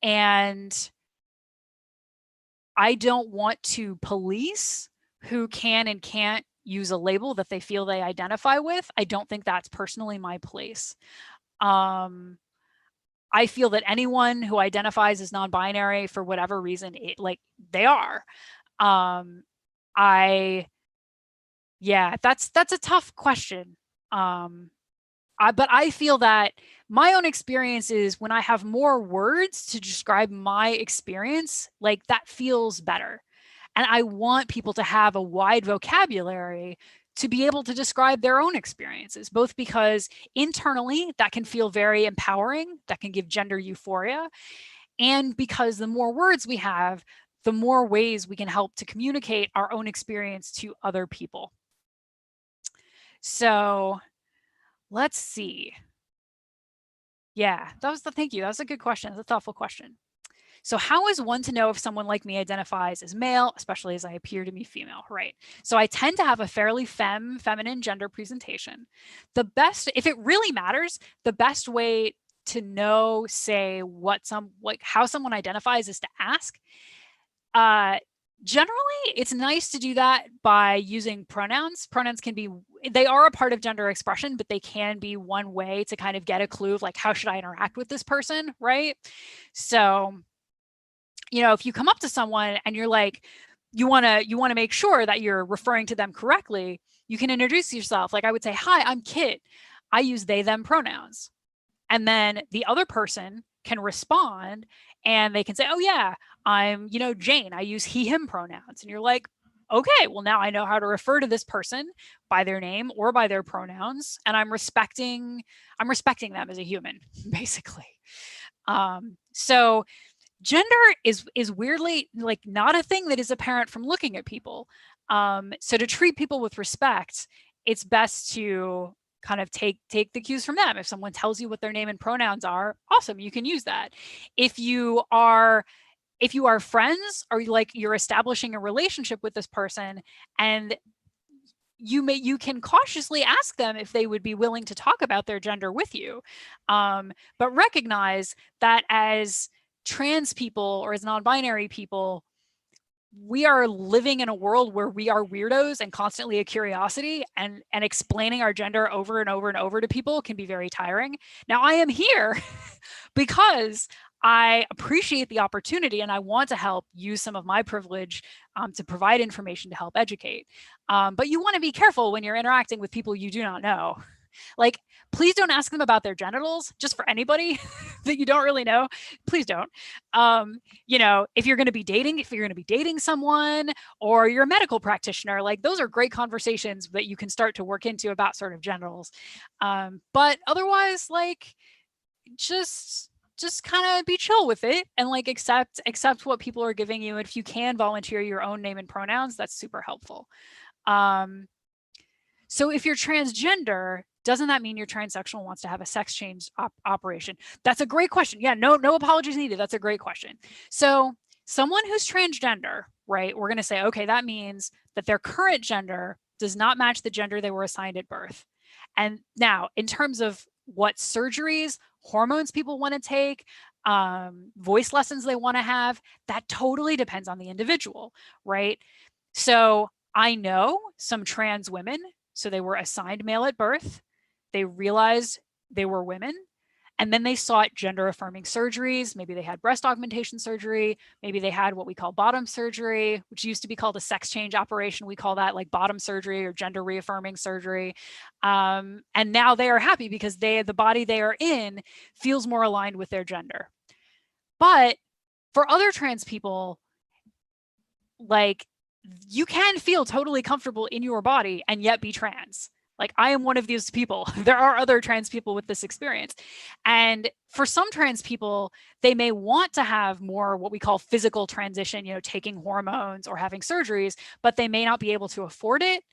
and I don't want to police who can and can't use a label that they feel they identify with. I don't think that's personally my place. I feel that anyone who identifies as non-binary for whatever reason, they are. That's a tough question. But I feel that my own experience is when I have more words to describe my experience, like that feels better. And I want people to have a wide vocabulary to be able to describe their own experiences, both because internally that can feel very empowering, that can give gender euphoria, and because the more words we have, the more ways we can help to communicate our own experience to other people. So let's see. Yeah, thank you. That was a good question. That's a thoughtful question. So how is one to know if someone like me identifies as male, especially as I appear to be female, right? So I tend to have a fairly feminine gender presentation. If it really matters, the best way to know, say, how someone identifies is to ask. Generally, it's nice to do that by using pronouns. Pronouns they are a part of gender expression, but they can be one way to kind of get a clue of like, how should I interact with this person, right? So, if you come up to someone and you're like, you want to make sure that you're referring to them correctly, you can introduce yourself. Like I would say, hi, I'm Kit. I use they, them pronouns. And then the other person can respond and they can say, oh yeah, I'm, Jane, I use he, him pronouns. And you're like, okay, well, now I know how to refer to this person by their name or by their pronouns, and I'm respecting them as a human, basically. So gender is weirdly like not a thing that is apparent from looking at people. So to treat people with respect, it's best to kind of take the cues from them. If someone tells you what their name and pronouns are, awesome, you can use that. If you are friends, or like you're establishing a relationship with this person, and you can cautiously ask them if they would be willing to talk about their gender with you, but recognize that as trans people or as non-binary people, we are living in a world where we are weirdos and constantly a curiosity, and explaining our gender over and over and over to people can be very tiring. Now, I am here because I appreciate the opportunity and I want to help use some of my privilege to provide information to help educate. But you want to be careful when you're interacting with people you do not know. Like, please don't ask them about their genitals, just for anybody that you don't really know. Please don't. If you're going to be dating someone, or you're a medical practitioner, like, those are great conversations that you can start to work into about sort of genitals. But otherwise, like, just kind of be chill with it and like accept what people are giving you. And if you can volunteer your own name and pronouns, that's super helpful. So if you're transgender, doesn't that mean your transsexual wants to have a sex change operation? That's a great question. Yeah, no apologies needed. That's a great question. So someone who's transgender, right, we're going to say, okay, that means that their current gender does not match the gender they were assigned at birth. And now, in terms of what surgeries, hormones people want to take, voice lessons they want to have, that totally depends on the individual, right? So I know some trans women, so they were assigned male at birth, they realized they were women, and then they sought gender affirming surgeries. Maybe they had breast augmentation surgery. Maybe they had what we call bottom surgery, which used to be called a sex change operation. We call that like bottom surgery or gender reaffirming surgery. And now they are happy because the body they are in feels more aligned with their gender. But for other trans people, like, you can feel totally comfortable in your body and yet be trans. Like, I am one of these people. There are other trans people with this experience. And for some trans people, they may want to have more what we call physical transition, taking hormones or having surgeries, but they may not be able to afford it.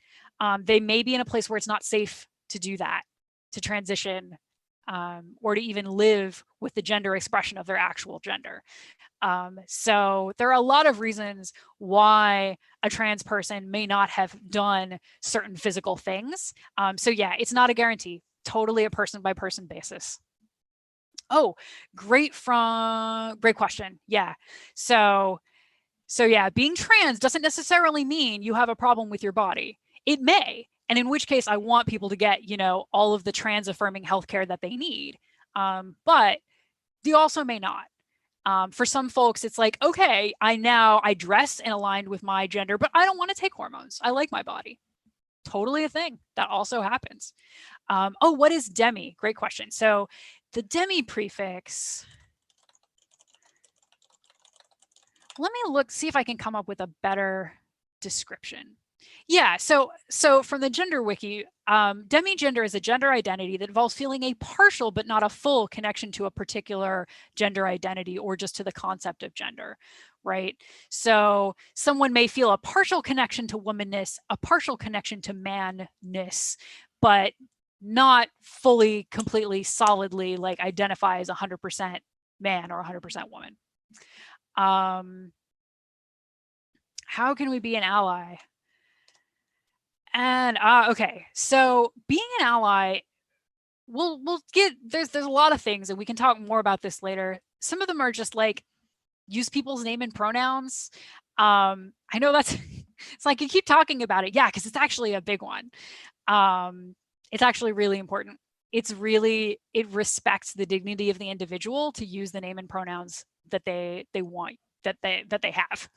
They may be in a place where it's not safe to do that, to transition, or to even live with the gender expression of their actual gender. So there are a lot of reasons why a trans person may not have done certain physical things. So yeah, it's not a guarantee, totally a person by person basis. Oh, great question. Yeah. So yeah, being trans doesn't necessarily mean you have a problem with your body. It may, and in which case I want people to get, all of the trans affirming healthcare that they need. But they also may not. For some folks, it's like, okay, I dress and aligned with my gender, but I don't want to take hormones. I like my body. Totally a thing. That also happens. What is demi? Great question. So the demi prefix, let me see if I can come up with a better description. Yeah, so from the Gender Wiki, demigender is a gender identity that involves feeling a partial but not a full connection to a particular gender identity or just to the concept of gender, right? So someone may feel a partial connection to womanness, a partial connection to manness, but not fully, completely, solidly like identify as 100% man or 100% woman. How can we be an ally? And okay, so being an ally, we'll get there's a lot of things, and we can talk more about this later. Some of them are just like use people's name and pronouns. I know that's it's like you keep talking about it, yeah, because it's actually a big one. It's actually really important. It respects the dignity of the individual to use the name and pronouns that they want, that they have.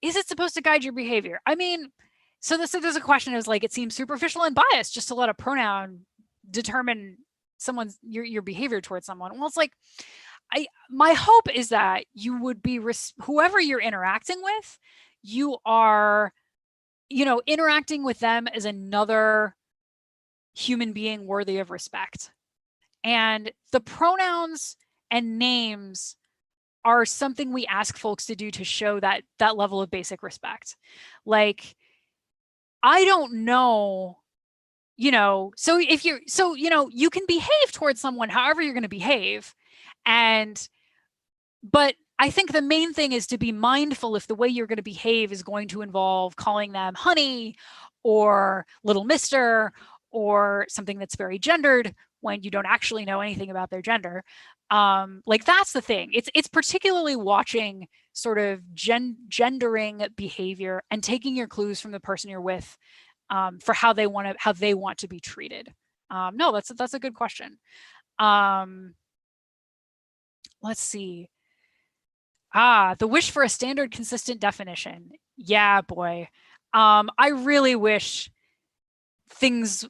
Is it supposed to guide your behavior? I mean, so there's a question is like, it seems superficial and biased just to let a pronoun determine your behavior towards someone. Well, it's like, my hope is that you would be, whoever you're interacting with, you are, interacting with them as another human being worthy of respect. And the pronouns and names are something we ask folks to do to show that level of basic respect. Like, I don't know, so if you're, so, you can behave towards someone however you're going to behave. But I think the main thing is to be mindful if the way you're going to behave is going to involve calling them honey or little mister or something that's very gendered when you don't actually know anything about their gender. Like, that's the thing. It's particularly watching sort of gendering behavior and taking your clues from the person you're with, for how they want to be treated. No, that's a good question. Let's see. The wish for a standard, consistent definition. Yeah, boy. I really wish things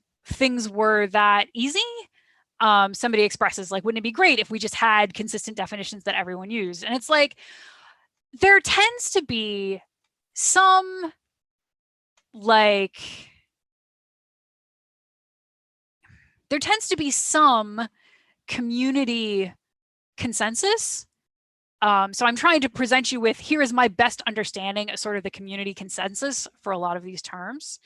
were that easy. Somebody expresses, like, wouldn't it be great if we just had consistent definitions that everyone used? And it's like, there tends to be some, like, community consensus. So I'm trying to present you with, here is my best understanding of sort of the community consensus for a lot of these terms.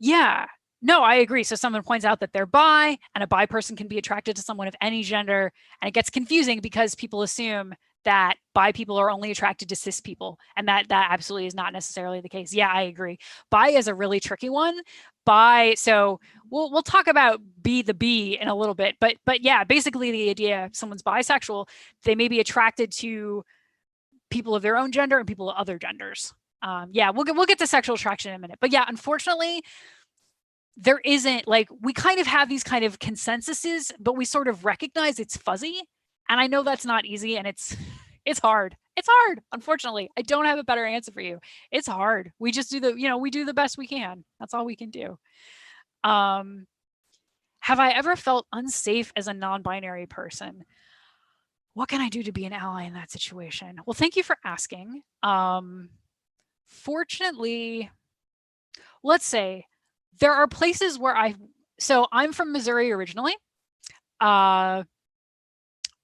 Yeah, no, I agree. So someone points out that they're bi, and a bi person can be attracted to someone of any gender, and it gets confusing because people assume that bi people are only attracted to cis people, and that absolutely is not necessarily the case. Yeah, I agree. Bi is a really tricky one. So we'll talk about the B in a little bit, but yeah, basically the idea, if someone's bisexual, they may be attracted to people of their own gender and people of other genders. Yeah, we'll get to sexual attraction in a minute, but yeah, unfortunately, there isn't, like, we kind of have these kind of consensuses, but we sort of recognize it's fuzzy. And I know that's not easy, and it's hard. It's hard. Unfortunately, I don't have a better answer for you. It's hard. We just do we do the best we can. That's all we can do. Have I ever felt unsafe as a non-binary person? What can I do to be an ally in that situation? Well, thank you for asking. Fortunately, let's say there are places where so I'm from Missouri originally.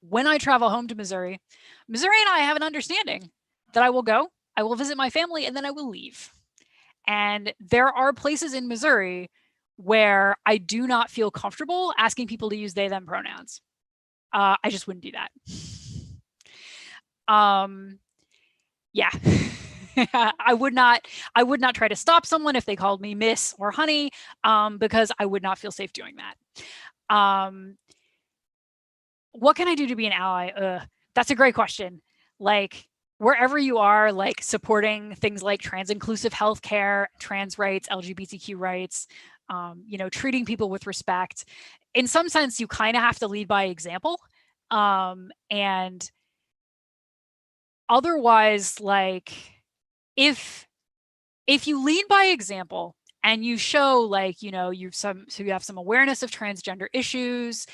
When I travel home to Missouri and I have an understanding that I will visit my family, and then I will leave. And there are places in Missouri where I do not feel comfortable asking people to use they, them pronouns. I just wouldn't do that. Yeah. I would not try to stop someone if they called me miss or honey, because I would not feel safe doing that. What can I do to be an ally? That's a great question. Like, wherever you are, like, supporting things like trans inclusive healthcare, trans rights, LGBTQ rights, treating people with respect. In some sense, you kind of have to lead by example. And otherwise, like, if you lead by example and you show, like, you have some awareness of transgender issues,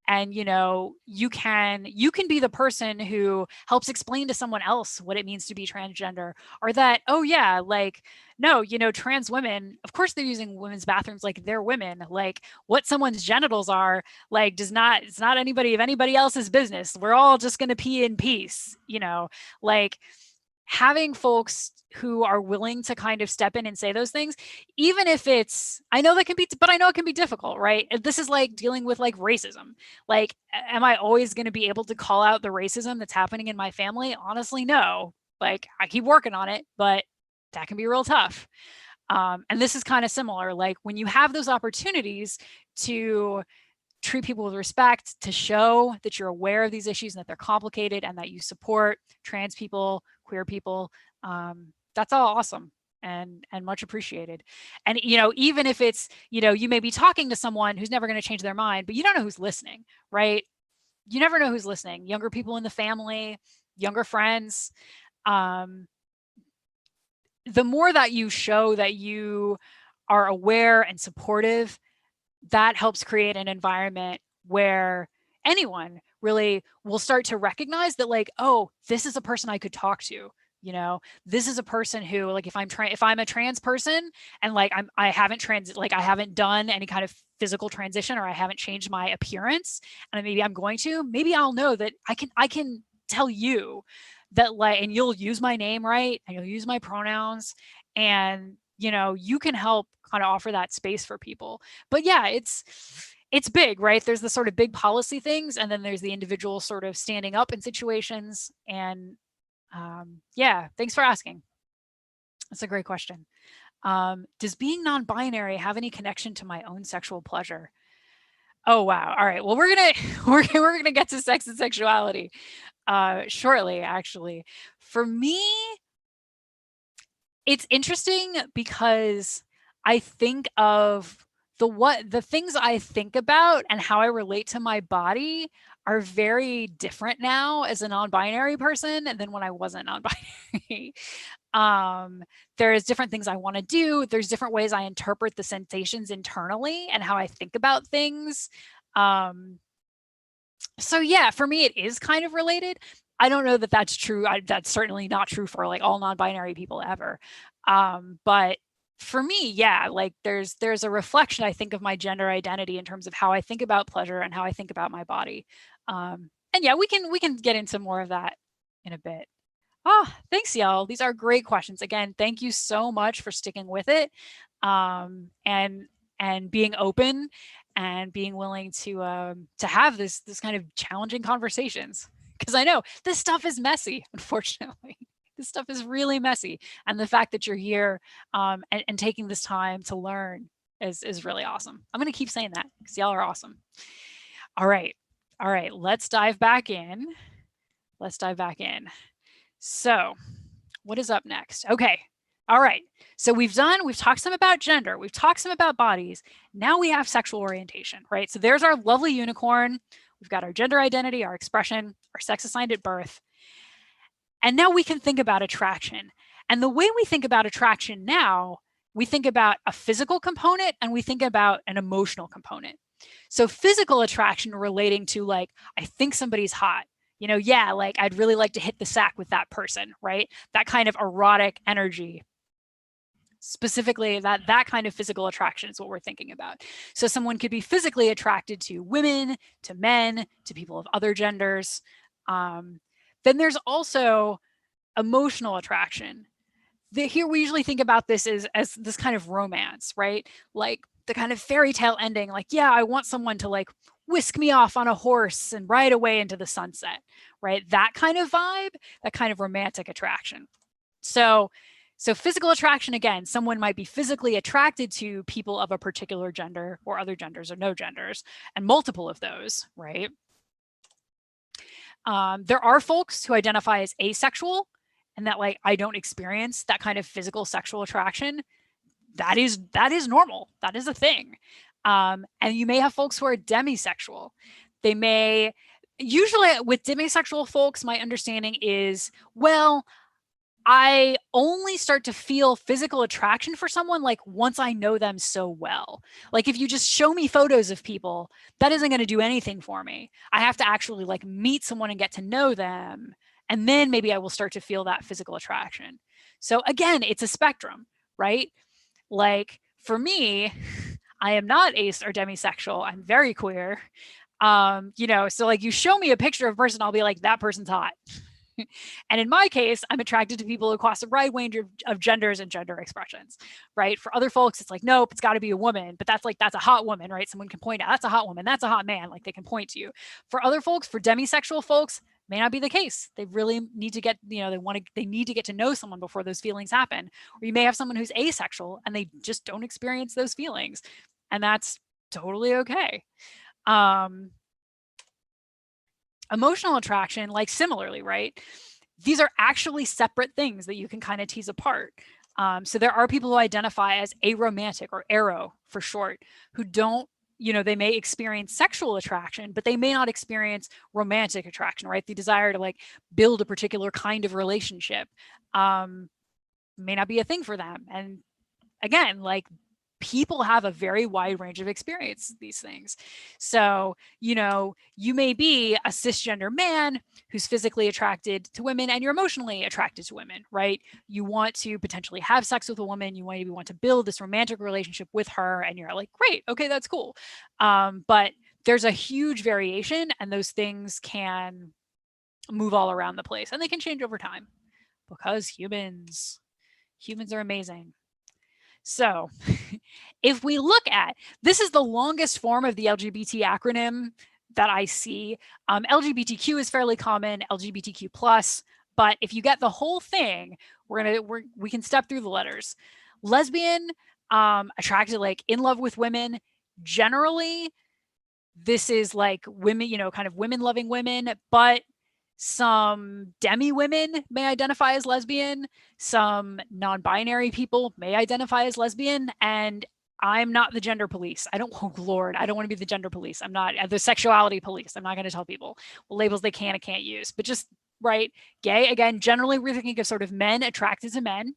and you can be the person who helps explain to someone else what it means to be transgender, or that, oh yeah, like, no, trans women, of course they're using women's bathrooms, like, they're women, like, what someone's genitals are, like, it's not anybody else's business. We're all just going to pee in peace, like, having folks who are willing to kind of step in and say those things, even if I know it can be difficult, right? This is like dealing with, like, racism. Like, am I always going to be able to call out the racism that's happening in my family? Honestly, no. Like, I keep working on it, but that can be real tough. And this is kind of similar. Like, when you have those opportunities to treat people with respect, to show that you're aware of these issues and that they're complicated, and that you support trans people, queer people, that's all awesome and much appreciated. And even if it's, you may be talking to someone who's never going to change their mind, but you don't know who's listening, right? You never know who's listening. Younger people in the family, younger friends. The more that you show that you are aware and supportive, that helps create an environment where anyone really will start to recognize that, like, oh, this is a person I could talk to. You know, this is a person who, like, if I'm a trans person and like I haven't done any kind of physical transition, or I haven't changed my appearance, and maybe I'm going to, maybe I'll know that I can tell you that, like, and you'll use my name right, and you'll use my pronouns, and you know, you can help kind of offer that space for people. But yeah, it's big, right? There's the sort of big policy things, and then there's the individual sort of standing up in situations. And yeah, thanks for asking. That's a great question. Does being non-binary have any connection to my own sexual pleasure? Oh wow! All right. Well, we're gonna we're gonna get to sex and sexuality shortly. Actually, for me, it's interesting because I think of the things I think about and how I relate to my body are very different now as a non-binary person than when I wasn't non-binary. um, there's different things I want to do. There's different ways I interpret the sensations internally and how I think about things. Um, so yeah, for me, it is kind of related. I don't know that that's true. That's certainly not true for like all non-binary people ever. But for me, yeah, like there's a reflection, I think, of my gender identity in terms of how I think about pleasure and how I think about my body. And yeah, we can get into more of that in a bit. Oh, thanks, y'all. These are great questions. Again, thank you so much for sticking with it, and being open and being willing to have this kind of challenging conversations. Because I know this stuff is messy, unfortunately. This stuff is really messy, and the fact that you're here and taking this time to learn is really awesome. I'm going to keep saying that because y'all are awesome. All right, Let's dive back in. Let's dive back in. So, what is up next? Okay. All right. So we've talked some about gender. We've talked some about bodies. Now we have sexual orientation, right? So there's our lovely unicorn. We've got our gender identity, our expression, our sex assigned at birth. And now we can think about attraction. And the way we think about attraction now, we think about a physical component and we think about an emotional component. So physical attraction relating to, like, I think somebody's hot. You know, yeah, like I'd really like to hit the sack with that person, right? That kind of erotic energy. Specifically, that kind of physical attraction is what we're thinking about. So someone could be physically attracted to women, to men, to people of other genders. Then there's also emotional attraction. Here we usually think about this as this kind of romance, right? Like the kind of fairy tale ending, like, yeah, I want someone to like whisk me off on a horse and ride away into the sunset, right? That kind of vibe, that kind of romantic attraction. So physical attraction, again, someone might be physically attracted to people of a particular gender or other genders or no genders, and multiple of those, right? There are folks who identify as asexual and that, like, I don't experience that kind of physical sexual attraction. That is normal. That is a thing. And you may have folks who are demisexual. They may, usually with demisexual folks, my understanding is, well, I only start to feel physical attraction for someone like once I know them so well. Like if you just show me photos of people, that isn't going to do anything for me. I have to actually like meet someone and get to know them. And then maybe I will start to feel that physical attraction. So again, it's a spectrum, right? Like for me, I am not ace or demisexual. I'm very queer. You know, so like you show me a picture of a person, I'll be like, that person's hot. And in my case, I'm attracted to people across a wide range of genders and gender expressions, right? For other folks, it's like, nope, it's got to be a woman, but that's a hot woman, right? Someone can point out, that's a hot woman, that's a hot man, like they can point to you. For other folks, for demisexual folks, may not be the case. They really need to get, you know, they need to get to know someone before those feelings happen. Or you may have someone who's asexual and they just don't experience those feelings. And that's totally okay. Emotional attraction, like similarly, right? These are actually separate things that you can kind of tease apart. So there are people who identify as aromantic, or aro for short, who don't, you know, they may experience sexual attraction, but they may not experience romantic attraction, right? The desire to like build a particular kind of relationship may not be a thing for them. And again, like people have a very wide range of experience these things. So, you know, you may be a cisgender man who's physically attracted to women and you're emotionally attracted to women, right? You want to potentially have sex with a woman, you maybe want to build this romantic relationship with her, and you're like, great, okay, that's cool. But there's a huge variation, and those things can move all around the place, and they can change over time because humans are amazing. So if we look at, this is the longest form of the LGBT acronym that I see. LGBTQ is fairly common, LGBTQ plus, but if you get the whole thing, we can step through the letters. Lesbian, attracted, like in love with women. Generally, this is like women, you know, kind of women loving women, but some demi women may identify as lesbian. Some non-binary people may identify as lesbian. And I'm not the gender police. Oh Lord, I don't want to be the gender police. I'm not the sexuality police. I'm not going to tell people what labels they can and can't use, but just, right, gay, again, generally we're thinking of sort of men attracted to men.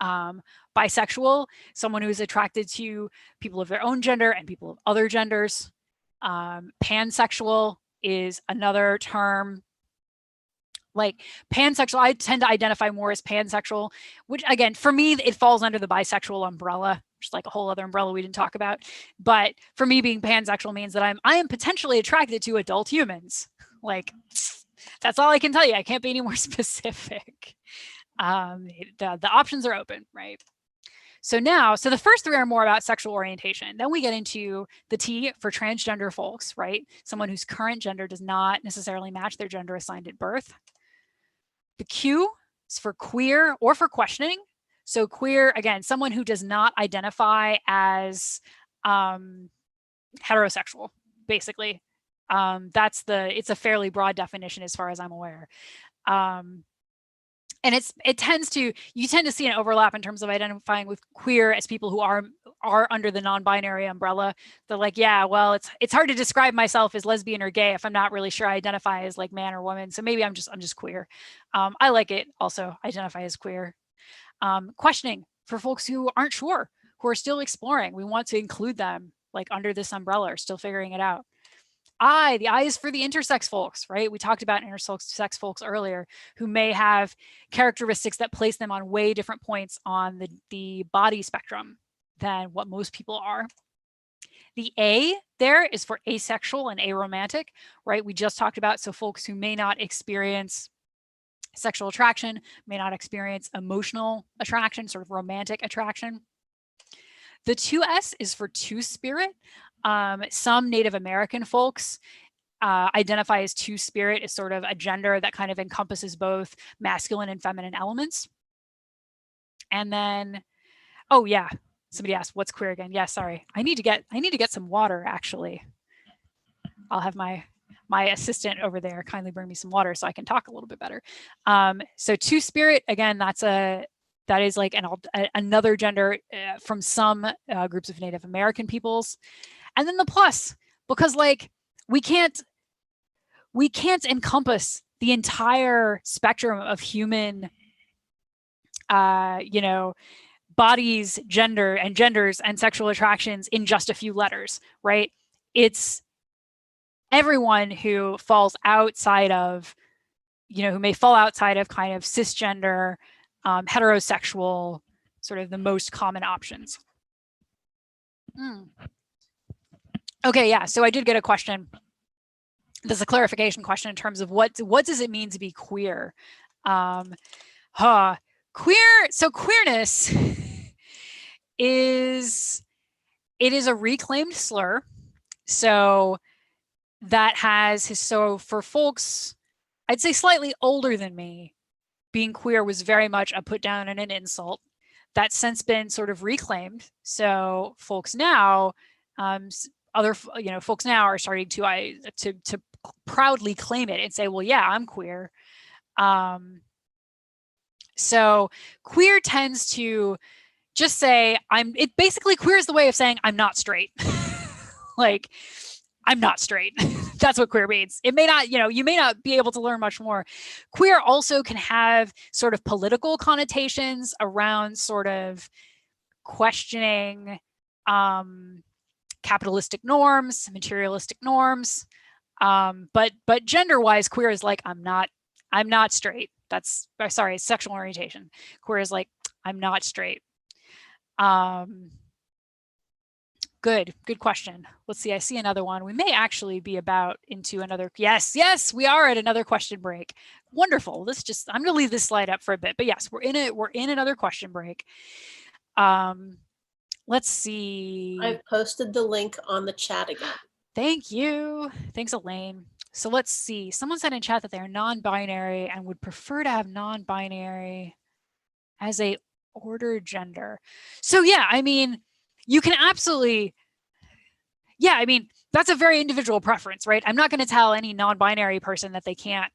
Bisexual, someone who is attracted to people of their own gender and people of other genders. Pansexual is another term. Like pansexual, I tend to identify more as pansexual, which again, for me, it falls under the bisexual umbrella, which is like a whole other umbrella we didn't talk about. But for me, being pansexual means that I am potentially attracted to adult humans. Like, that's all I can tell you. I can't be any more specific. The options are open, right? So the first three are more about sexual orientation. Then we get into the T for transgender folks, right? Someone whose current gender does not necessarily match their gender assigned at birth. The Q is for queer or for questioning. So queer, again, someone who does not identify as heterosexual, basically. It's a fairly broad definition as far as I'm aware. And you tend to see an overlap in terms of identifying with queer as people who are under the non-binary umbrella. They're like, yeah, well, it's hard to describe myself as lesbian or gay if I'm not really sure I identify as like man or woman. So maybe I'm just queer. I like it also, identify as queer. Questioning, for folks who aren't sure, who are still exploring. We want to include them like under this umbrella, still figuring it out. The I is for the intersex folks, right? We talked about intersex folks earlier who may have characteristics that place them on way different points on the body spectrum than what most people are. The A there is for asexual and aromantic, right? We just talked about, so folks who may not experience sexual attraction, may not experience emotional attraction, sort of romantic attraction. The 2S is for two-spirit. Some Native American folks identify as two-spirit as sort of a gender that kind of encompasses both masculine and feminine elements. And then, oh yeah, somebody asked, what's queer again? Yeah, sorry. I need to get some water, actually. I'll have my assistant over there kindly bring me some water so I can talk a little bit better. So two-spirit, again, that is like another gender from some groups of Native American peoples. And then the plus, because like we can't encompass the entire spectrum of human, bodies, genders and sexual attractions in just a few letters, right? It's everyone who falls outside of, who may fall outside of kind of cisgender, heterosexual, sort of the most common options. Okay, yeah, so I did get a question. This is a clarification question in terms of what does it mean to be queer? So queerness is a reclaimed slur. So for folks, I'd say slightly older than me, being queer was very much a put down and an insult. That's since been sort of reclaimed. So folks now, folks now are starting to proudly claim it and say, well, yeah, I'm queer. So queer tends to just say basically queer is the way of saying I'm not straight. Like, I'm not straight. That's what queer means. It may not, you may not be able to learn much more. Queer also can have sort of political connotations around sort of questioning capitalistic norms, materialistic norms. But gender-wise, queer is like, I'm not straight. That's, sorry, sexual orientation. Queer is like, I'm not straight. Good question. Let's see, I see another one. We may actually be about into another, yes, we are at another question break. Wonderful. I'm gonna leave this slide up for a bit, but yes, we're in another question break. Let's see. I've posted the link on the chat again. Thank you. Thanks, Elaine. So let's see. Someone said in chat that they're non-binary and would prefer to have non-binary as a ordered gender. So yeah, I mean, you can absolutely, yeah, I mean, that's a very individual preference, right? I'm not going to tell any non-binary person that they can't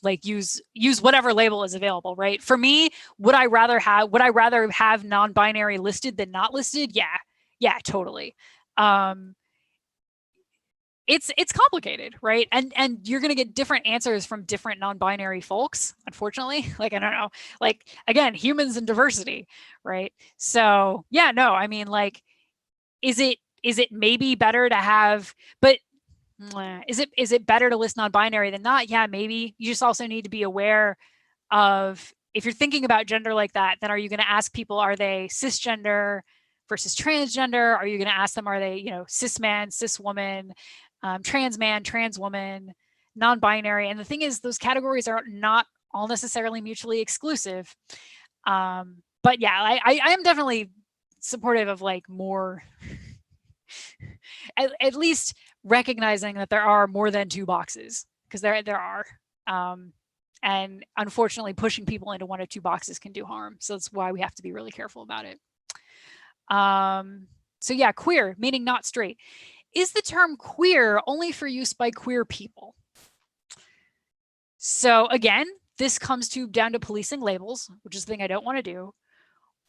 like use whatever label is available, right? For me, would I rather have non-binary listed than not listed? Yeah, totally. It's complicated, right? And you're going to get different answers from different non-binary folks, unfortunately. Like, I don't know, like, again, humans and diversity, right? So yeah, no, I mean, like, is it maybe better to have, but is it better to list non-binary than not? Yeah, maybe. You just also need to be aware of, if you're thinking about gender like that, then are you going to ask people, are they cisgender versus transgender? Are you going to ask them, are they, cis man, cis woman, trans man, trans woman, non-binary? And the thing is, those categories are not all necessarily mutually exclusive. But yeah, I am definitely supportive of like more, at least recognizing that there are more than two boxes, because there are. And unfortunately, pushing people into one or two boxes can do harm. So that's why we have to be really careful about it. So yeah, queer, meaning not straight. Is the term queer only for use by queer people? So again, this comes down to policing labels, which is the thing I don't want to do.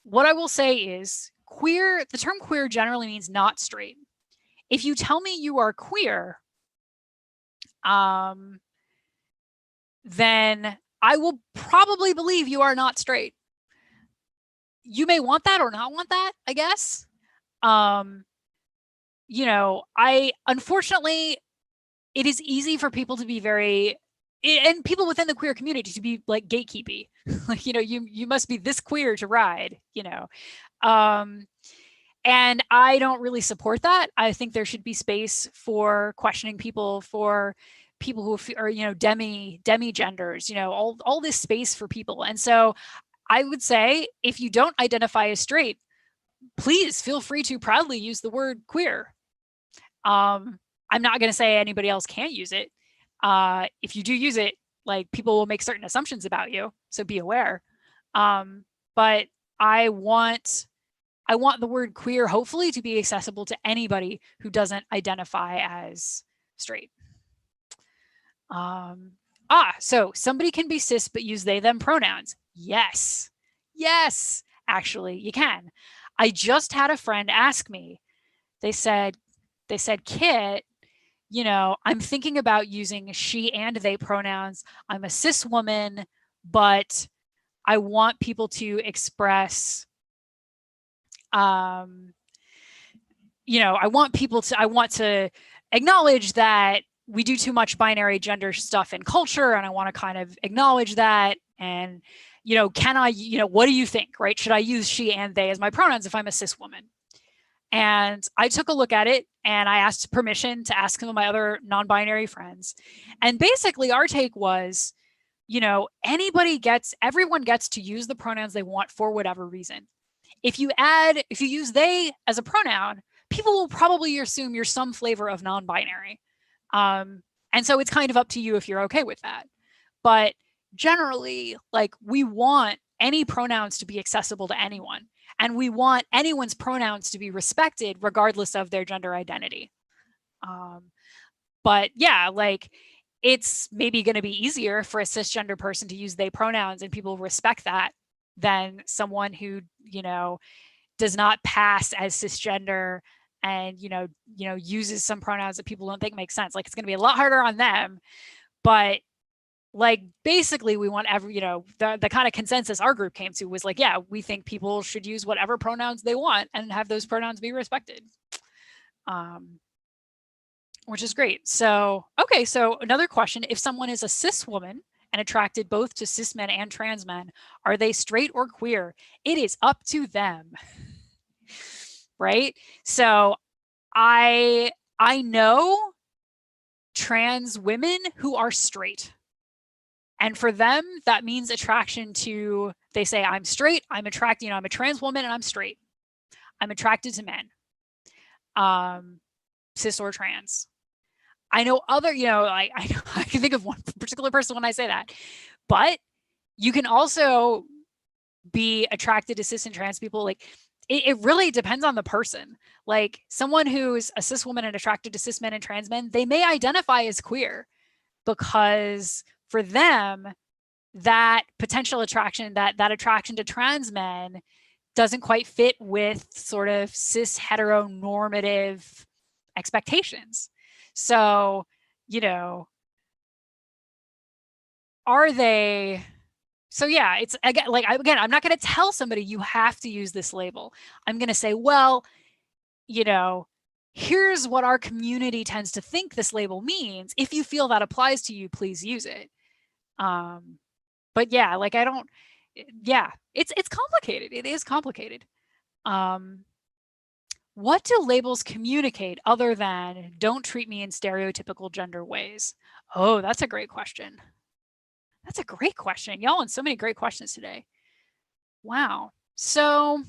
What I will say is, queer, the term queer generally means not straight. If you tell me you are queer, then I will probably believe you are not straight. You may want that or not want that, I guess. Unfortunately, it is easy for people to be and people within the queer community to be like gatekeepy. Like, you must be this queer to ride, and I don't really support that. I think there should be space for questioning people, for people who are, demi genders, all this space for people. And so I would say, if you don't identify as straight, please feel free to proudly use the word queer. I'm not going to say anybody else can't use it. If you do use it, like, people will make certain assumptions about you, so be aware. But I want the word queer, hopefully, to be accessible to anybody who doesn't identify as straight. So somebody can be cis but use they them pronouns. Yes, actually you can. I just had a friend ask me, they said, Kit, I'm thinking about using she and they pronouns. I'm a cis woman, but I want people to express, I want to acknowledge that we do too much binary gender stuff in culture, and I want to kind of acknowledge that. And, can I, what do you think, right? Should I use she and they as my pronouns if I'm a cis woman? And I took a look at it, and I asked permission to ask some of my other non-binary friends. And basically our take was, everyone gets to use the pronouns they want for whatever reason. If you use they as a pronoun, people will probably assume you're some flavor of non-binary. And so it's kind of up to you if you're okay with that. But generally, like, we want any pronouns to be accessible to anyone. And we want anyone's pronouns to be respected regardless of their gender identity. But yeah, like, it's maybe going to be easier for a cisgender person to use they pronouns, and people respect that, than someone who, does not pass as cisgender and, uses some pronouns that people don't think make sense. Like, it's going to be a lot harder on them. But like basically we want every, the kind of consensus our group came to was like, yeah, we think people should use whatever pronouns they want and have those pronouns be respected. Which is great. So, okay, so another question, if someone is a cis woman and attracted both to cis men and trans men, are they straight or queer? It is up to them. Right? So I know trans women who are straight. And for them, that means attraction to, they say, I'm straight, I'm attracted, I'm a trans woman and I'm straight. I'm attracted to men, cis or trans. I know other, I can think of one particular person when I say that, but you can also be attracted to cis and trans people. Like it really depends on the person. Like someone who's a cis woman and attracted to cis men and trans men, they may identify as queer because for them, that potential attraction, that attraction to trans men doesn't quite fit with sort of cis heteronormative expectations. So, are they, so yeah, it's again, I'm not going to tell somebody you have to use this label. I'm going to say, well, here's what our community tends to think this label means. If you feel that applies to you, please use it. But yeah, it's complicated. It is complicated. What do labels communicate other than don't treat me in stereotypical gender ways? Oh, that's a great question. That's a great question. Y'all in so many great questions today. Wow. So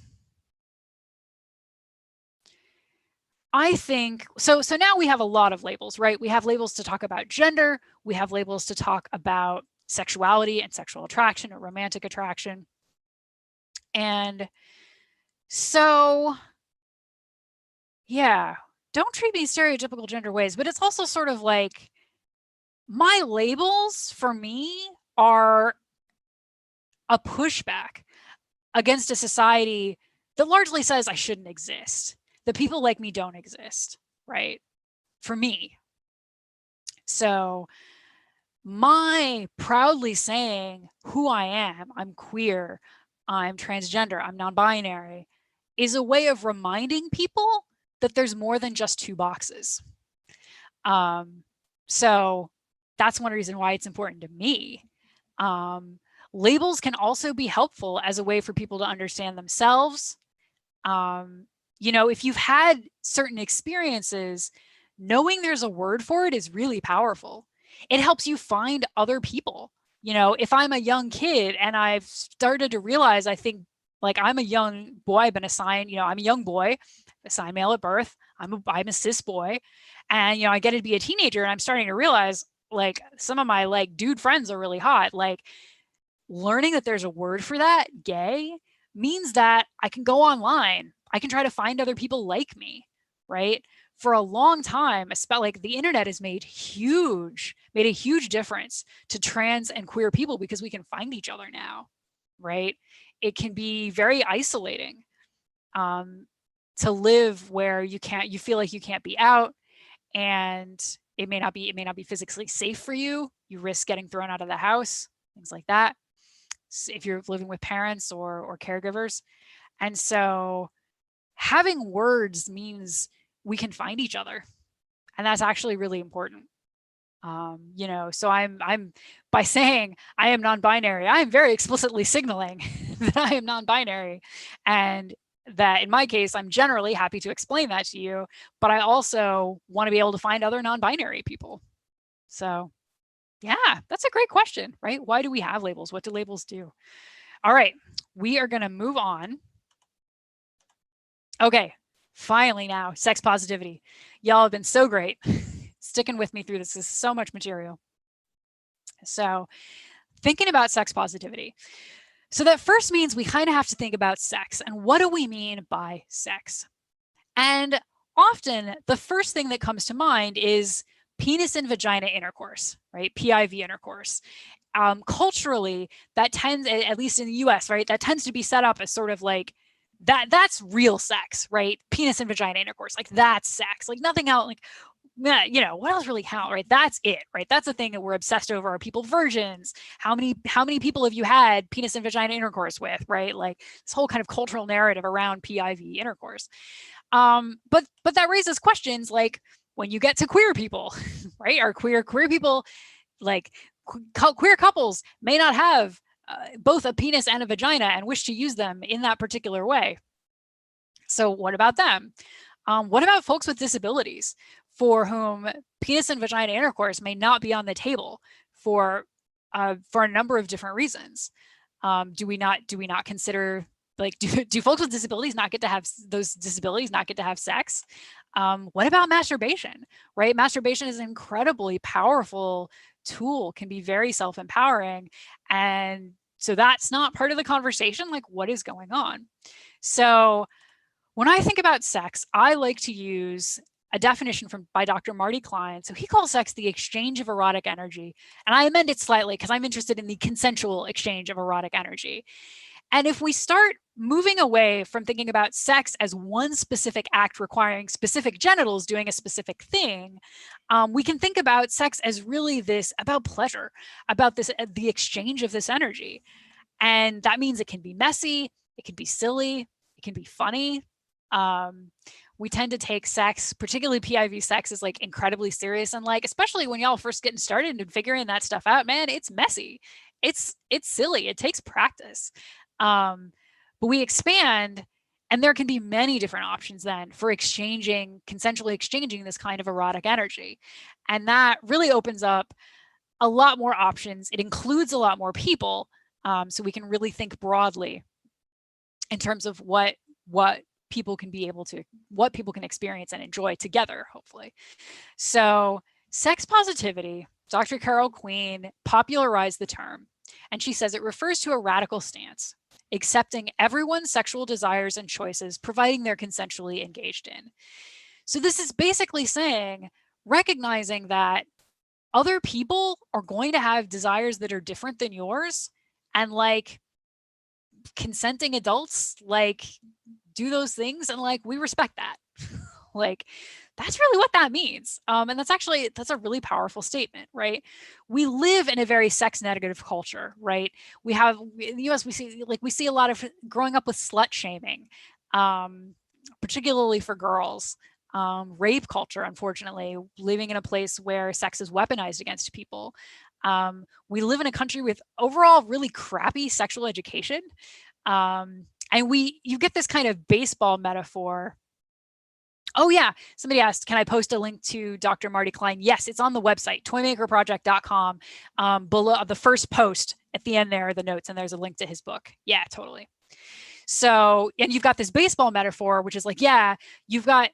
I think, so now we have a lot of labels, right? We have labels to talk about gender. We have labels to talk about sexuality and sexual attraction or romantic attraction. And so, yeah, don't treat me in stereotypical gender ways, but it's also sort of like my labels for me are a pushback against a society that largely says I shouldn't exist, that people like me don't exist, right? For me. So my proudly saying who I am, I'm queer, I'm transgender, I'm non-binary, is a way of reminding people that there's more than just two boxes. So that's one reason why it's important to me. Labels can also be helpful as a way for people to understand themselves. If you've had certain experiences, knowing there's a word for it is really powerful. It helps you find other people. If I'm a young kid and I've started to realize, I think, like, I'm a young boy, I've been assigned, I'm a young boy, assigned male at birth, I'm a cis boy, and I get to be a teenager and I'm starting to realize, like, some of my like dude friends are really hot. Like, learning that there's a word for that, gay, means that I can go online, I can try to find other people like me, right? For a long time, especially like the internet has made a huge difference to trans and queer people because we can find each other now, right? It can be very isolating to live where you feel like you can't be out, and it may not be physically safe for you. You risk getting thrown out of the house, things like that, if you're living with parents or caregivers. And so having words means we can find each other, and that's actually really important. So I'm by saying I am non-binary, I am very explicitly signaling that I am non-binary, and that in my case, I'm generally happy to explain that to you, but I also want to be able to find other non-binary people. So yeah, that's a great question, right? Why do we have labels? What do labels do? All right, we are going to move on. Okay, finally now, sex positivity. Y'all have been so great sticking with me through this. This is so much material. So thinking about sex positivity. So that first means we kind of have to think about sex, and what do we mean by sex? And often the first thing that comes to mind is penis and vagina intercourse, right? PIV intercourse. Culturally, that tends, at least in the US, right, that tends to be set up as sort of like, that's real sex, right? Penis and vagina intercourse, like that's sex, like nothing else. Like you know, what else really count, right? That's it, right? That's the thing that we're obsessed over. Are people virgins? How many people have you had penis and vagina intercourse with, right? Like this whole kind of cultural narrative around PIV intercourse. But that raises questions like when you get to queer people, right? Are queer people, like queer couples may not have both a penis and a vagina and wish to use them in that particular way. So what about them? What about folks with disabilities for whom penis and vagina intercourse may not be on the table for a number of different reasons? Do we not consider, like, do folks with disabilities not get to have sex? What about masturbation, right? Masturbation is an incredibly powerful tool, can be very self-empowering. And so that's not part of the conversation. Like, what is going on? So when I think about sex, I like to use a definition by Dr. Marty Klein. So he calls sex the exchange of erotic energy. And I amend it slightly because I'm interested in the consensual exchange of erotic energy. And if we start moving away from thinking about sex as one specific act requiring specific genitals doing a specific thing, we can think about sex as really about pleasure, about the exchange of this energy. And that means it can be messy, it can be silly, it can be funny. We tend to take sex, particularly PIV sex, as like incredibly serious, and like, especially when y'all first getting started and figuring that stuff out, man, it's messy, it's silly, it takes practice. But we expand, and there can be many different options then for consensually exchanging this kind of erotic energy. And that really opens up a lot more options. It includes a lot more people. So we can really think broadly in terms of what people can experience and enjoy together, hopefully. So sex positivity, Dr. Carol Queen popularized the term, and she says it refers to a radical stance, accepting everyone's sexual desires and choices, providing they're consensually engaged in. So this is basically saying, recognizing that other people are going to have desires that are different than yours, and like consenting adults like do those things, and like we respect that. Like that's really what that means. And that's a really powerful statement, right? We live in a very sex negative culture, right? We have in the US, we see a lot of growing up with slut shaming, particularly for girls. Rape culture, unfortunately, living in a place where sex is weaponized against people. We live in a country with overall really crappy sexual education. And you get this kind of baseball metaphor. Oh yeah, somebody asked, can I post a link to Dr. Marty Klein? Yes, it's on the website, toymakerproject.com. Below the first post at the end there are the notes, and there's a link to his book. Yeah, totally. So, and you've got this baseball metaphor, which is like, yeah, you've got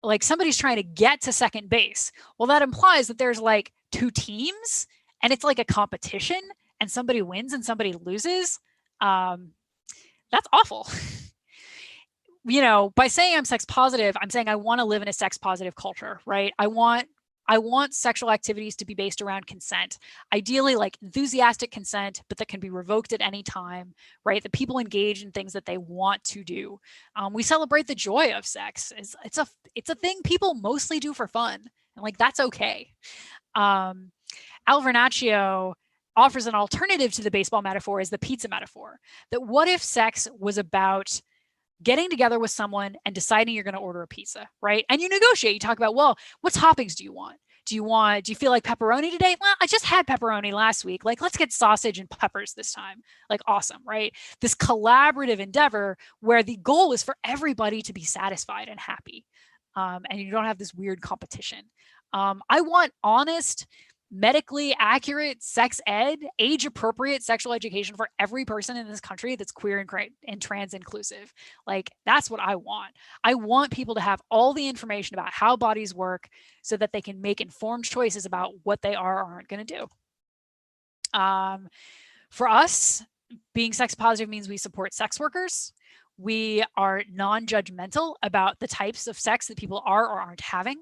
like somebody's trying to get to second base. Well, that implies that there's like two teams, and it's like a competition, and somebody wins and somebody loses. That's awful. You know, by saying I'm sex positive, I'm saying I want to live in a sex positive culture, right? I want sexual activities to be based around consent, ideally like enthusiastic consent, but that can be revoked at any time, right? That people engage in things that they want to do. We celebrate the joy of sex. It's a thing people mostly do for fun, and like that's okay. Al Vernaccio offers an alternative to the baseball metaphor, is the pizza metaphor. That what if sex was about getting together with someone and deciding you're going to order a pizza, right? And you negotiate, you talk about, well, what toppings do you want? Do you feel like pepperoni today? Well, I just had pepperoni last week. Like, let's get sausage and peppers this time. Like, awesome, right? This collaborative endeavor where the goal is for everybody to be satisfied and happy. And you don't have this weird competition. I want honest, medically accurate sex ed, age appropriate sexual education for every person in this country that's queer and trans inclusive. Like that's what I want. I want people to have all the information about how bodies work so that they can make informed choices about what they are or aren't going to do. For us, being sex positive means we support sex workers. We are non-judgmental about the types of sex that people are or aren't having.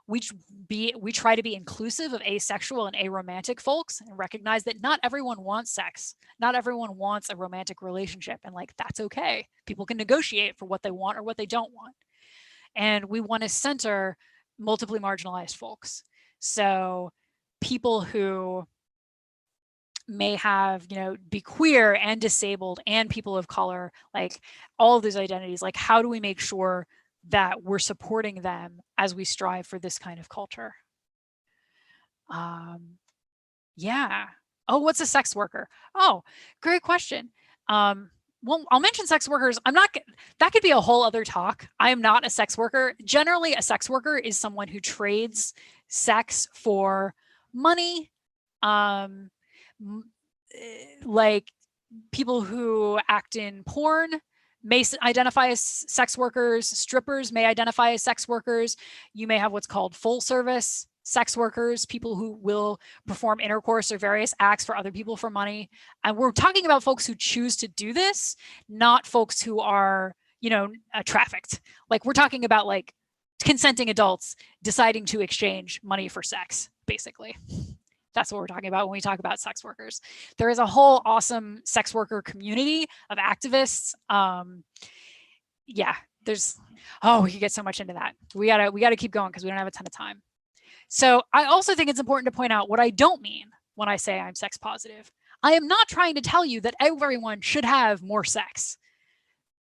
We try to be inclusive of asexual and aromantic folks and recognize that not everyone wants sex. Not everyone wants a romantic relationship, and like that's okay. People can negotiate for what they want or what they don't want. And we want to center multiply marginalized folks. So people who may have, be queer and disabled and people of color, like all of those identities, like how do we make sure that we're supporting them as we strive for this kind of culture? Yeah. Oh, what's a sex worker? Oh, great question. Well, I'll mention sex workers. That could be a whole other talk. I am not a sex worker. Generally, a sex worker is someone who trades sex for money. Like people who act in porn may identify as sex workers. Strippers may identify as sex workers. You may have what's called full service sex workers, people who will perform intercourse or various acts for other people for money. And we're talking about folks who choose to do this, not folks who are, trafficked. Like we're talking about like consenting adults deciding to exchange money for sex, basically. That's what we're talking about when we talk about sex workers. There is a whole awesome sex worker community of activists. Yeah, we could get so much into that. We gotta keep going because we don't have a ton of time. So I also think it's important to point out what I don't mean when I say I'm sex positive. I am not trying to tell you that everyone should have more sex.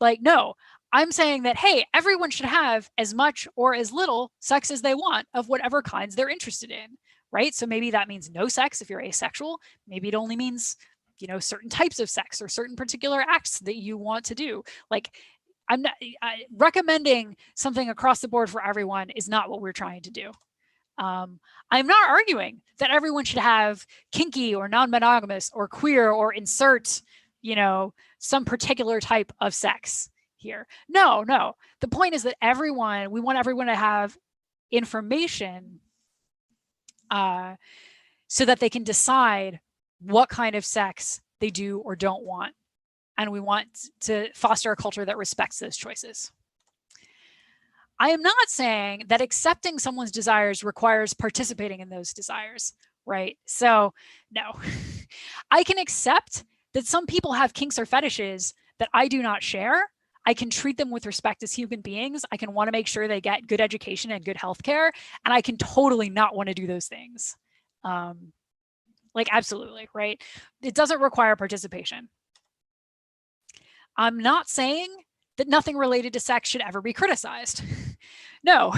Like, no, I'm saying that, hey, everyone should have as much or as little sex as they want of whatever kinds they're interested in, right? So maybe that means no sex if you're asexual. Maybe it only means, certain types of sex or certain particular acts that you want to do. Like, I'm not recommending something across the board for everyone is not what we're trying to do. I'm not arguing that everyone should have kinky or non-monogamous or queer or insert, some particular type of sex here. No. The point is that we want everyone to have information so that they can decide what kind of sex they do or don't want. And we want to foster a culture that respects those choices. I am not saying that accepting someone's desires requires participating in those desires, right? So, no. I can accept that some people have kinks or fetishes that I do not share. I can treat them with respect as human beings. I can want to make sure they get good education and good health care. And I can totally not want to do those things. Absolutely, right? It doesn't require participation. I'm not saying that nothing related to sex should ever be criticized. No,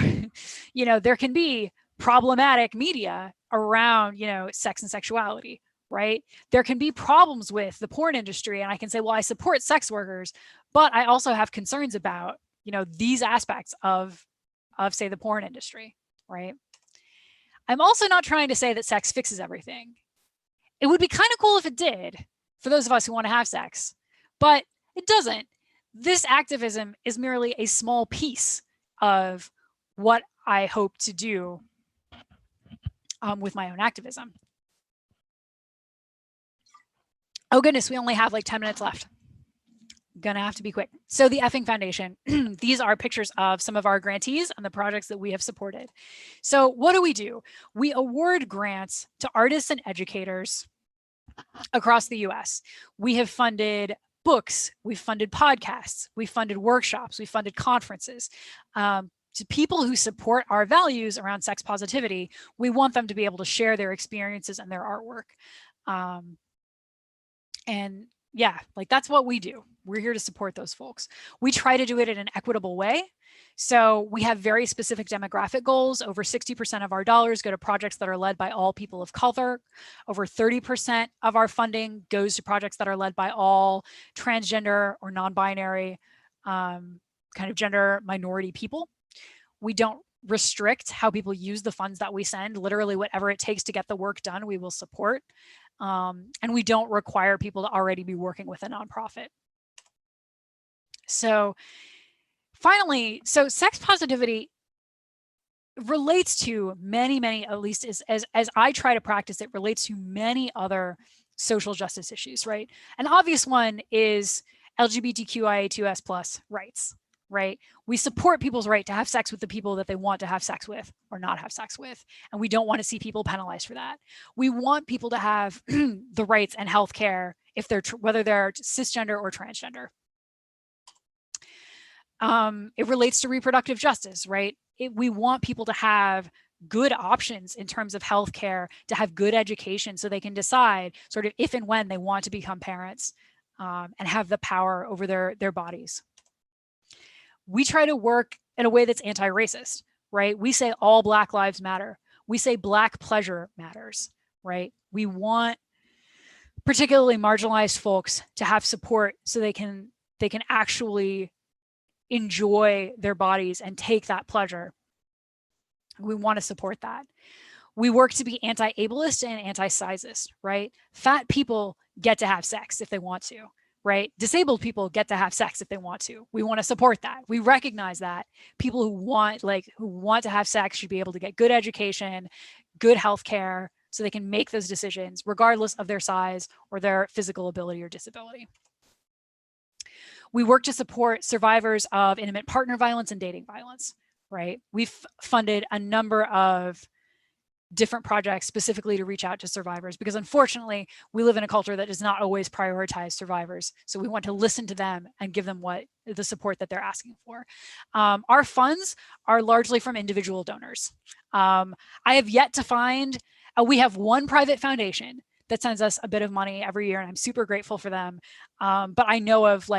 there can be problematic media around, sex and sexuality, right? There can be problems with the porn industry. And I can say, well, I support sex workers, but I also have concerns about, these aspects of say, the porn industry, right? I'm also not trying to say that sex fixes everything. It would be kind of cool if it did for those of us who want to have sex, but it doesn't. This activism is merely a small piece of what I hope to do with my own activism. Oh goodness, we only have like 10 minutes left. Gonna have to be quick. So the Effing Foundation, these are pictures of some of our grantees and the projects that we have supported. So what do? We award grants to artists and educators across the US. We have funded books, we've funded podcasts, we've funded workshops, we've funded conferences. To people who support our values around sex positivity, we want them to be able to share their experiences and their artwork. And yeah, that's what we do. We're here to support those folks. We try to do it in an equitable way. So we have very specific demographic goals. Over 60% of our dollars go to projects that are led by all people of color. Over 30% of our funding goes to projects that are led by all transgender or non-binary kind of gender minority people. We don't restrict how people use the funds that we send. Literally, whatever it takes to get the work done, we will support. And we don't require people to already be working with a nonprofit. So finally, sex positivity relates to many, at least as I try to practice, it relates to many other social justice issues, right? An obvious one is LGBTQIA2S plus rights, right? We support people's right to have sex with the people that they want to have sex with or not have sex with. And we don't want to see people penalized for that. We want people to have the rights and health care if they're whether they're cisgender or transgender. It relates to reproductive justice, right? We want people to have good options in terms of healthcare, to have good education so they can decide sort of if and when they want to become parents, and have the power over their bodies. We try to work in a way that's anti-racist, right? We say all Black lives matter. We say Black pleasure matters, right? We want particularly marginalized folks to have support so they can actually enjoy their bodies and take that pleasure. We want to support that. We work to be anti-ableist and anti-sizist, right? Fat people get to have sex if they want to, right? Disabled people get to have sex if they want to. We want to support that. We recognize that people who want to have sex should be able to get good education, good health care, so they can make those decisions regardless of their size or their physical ability or disability. We work to support survivors of intimate partner violence and dating violence, right? We've funded a number of different projects specifically to reach out to survivors, because unfortunately we live in a culture that does not always prioritize survivors. So we want to listen to them and give them the support that they're asking for. Our funds are largely from individual donors. I have yet to find, we have one private foundation that sends us a bit of money every year, and I'm super grateful for them. But I know of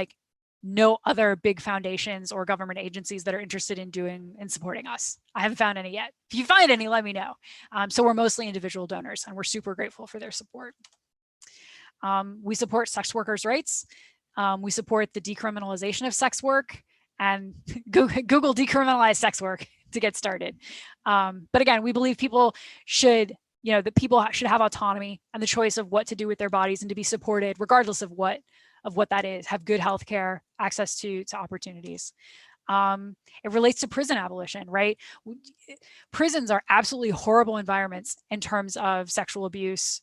no other big foundations or government agencies that are interested in supporting us. I haven't found any yet. If you find any, let me know. So we're mostly individual donors, and we're super grateful for their support. We support sex workers' rights. We support the decriminalization of sex work, and Google decriminalize sex work to get started. But again, we believe people should, that people should have autonomy and the choice of what to do with their bodies, and to be supported regardless of what that is, have good health care, access to opportunities. It relates to prison abolition, right? Prisons are absolutely horrible environments in terms of sexual abuse.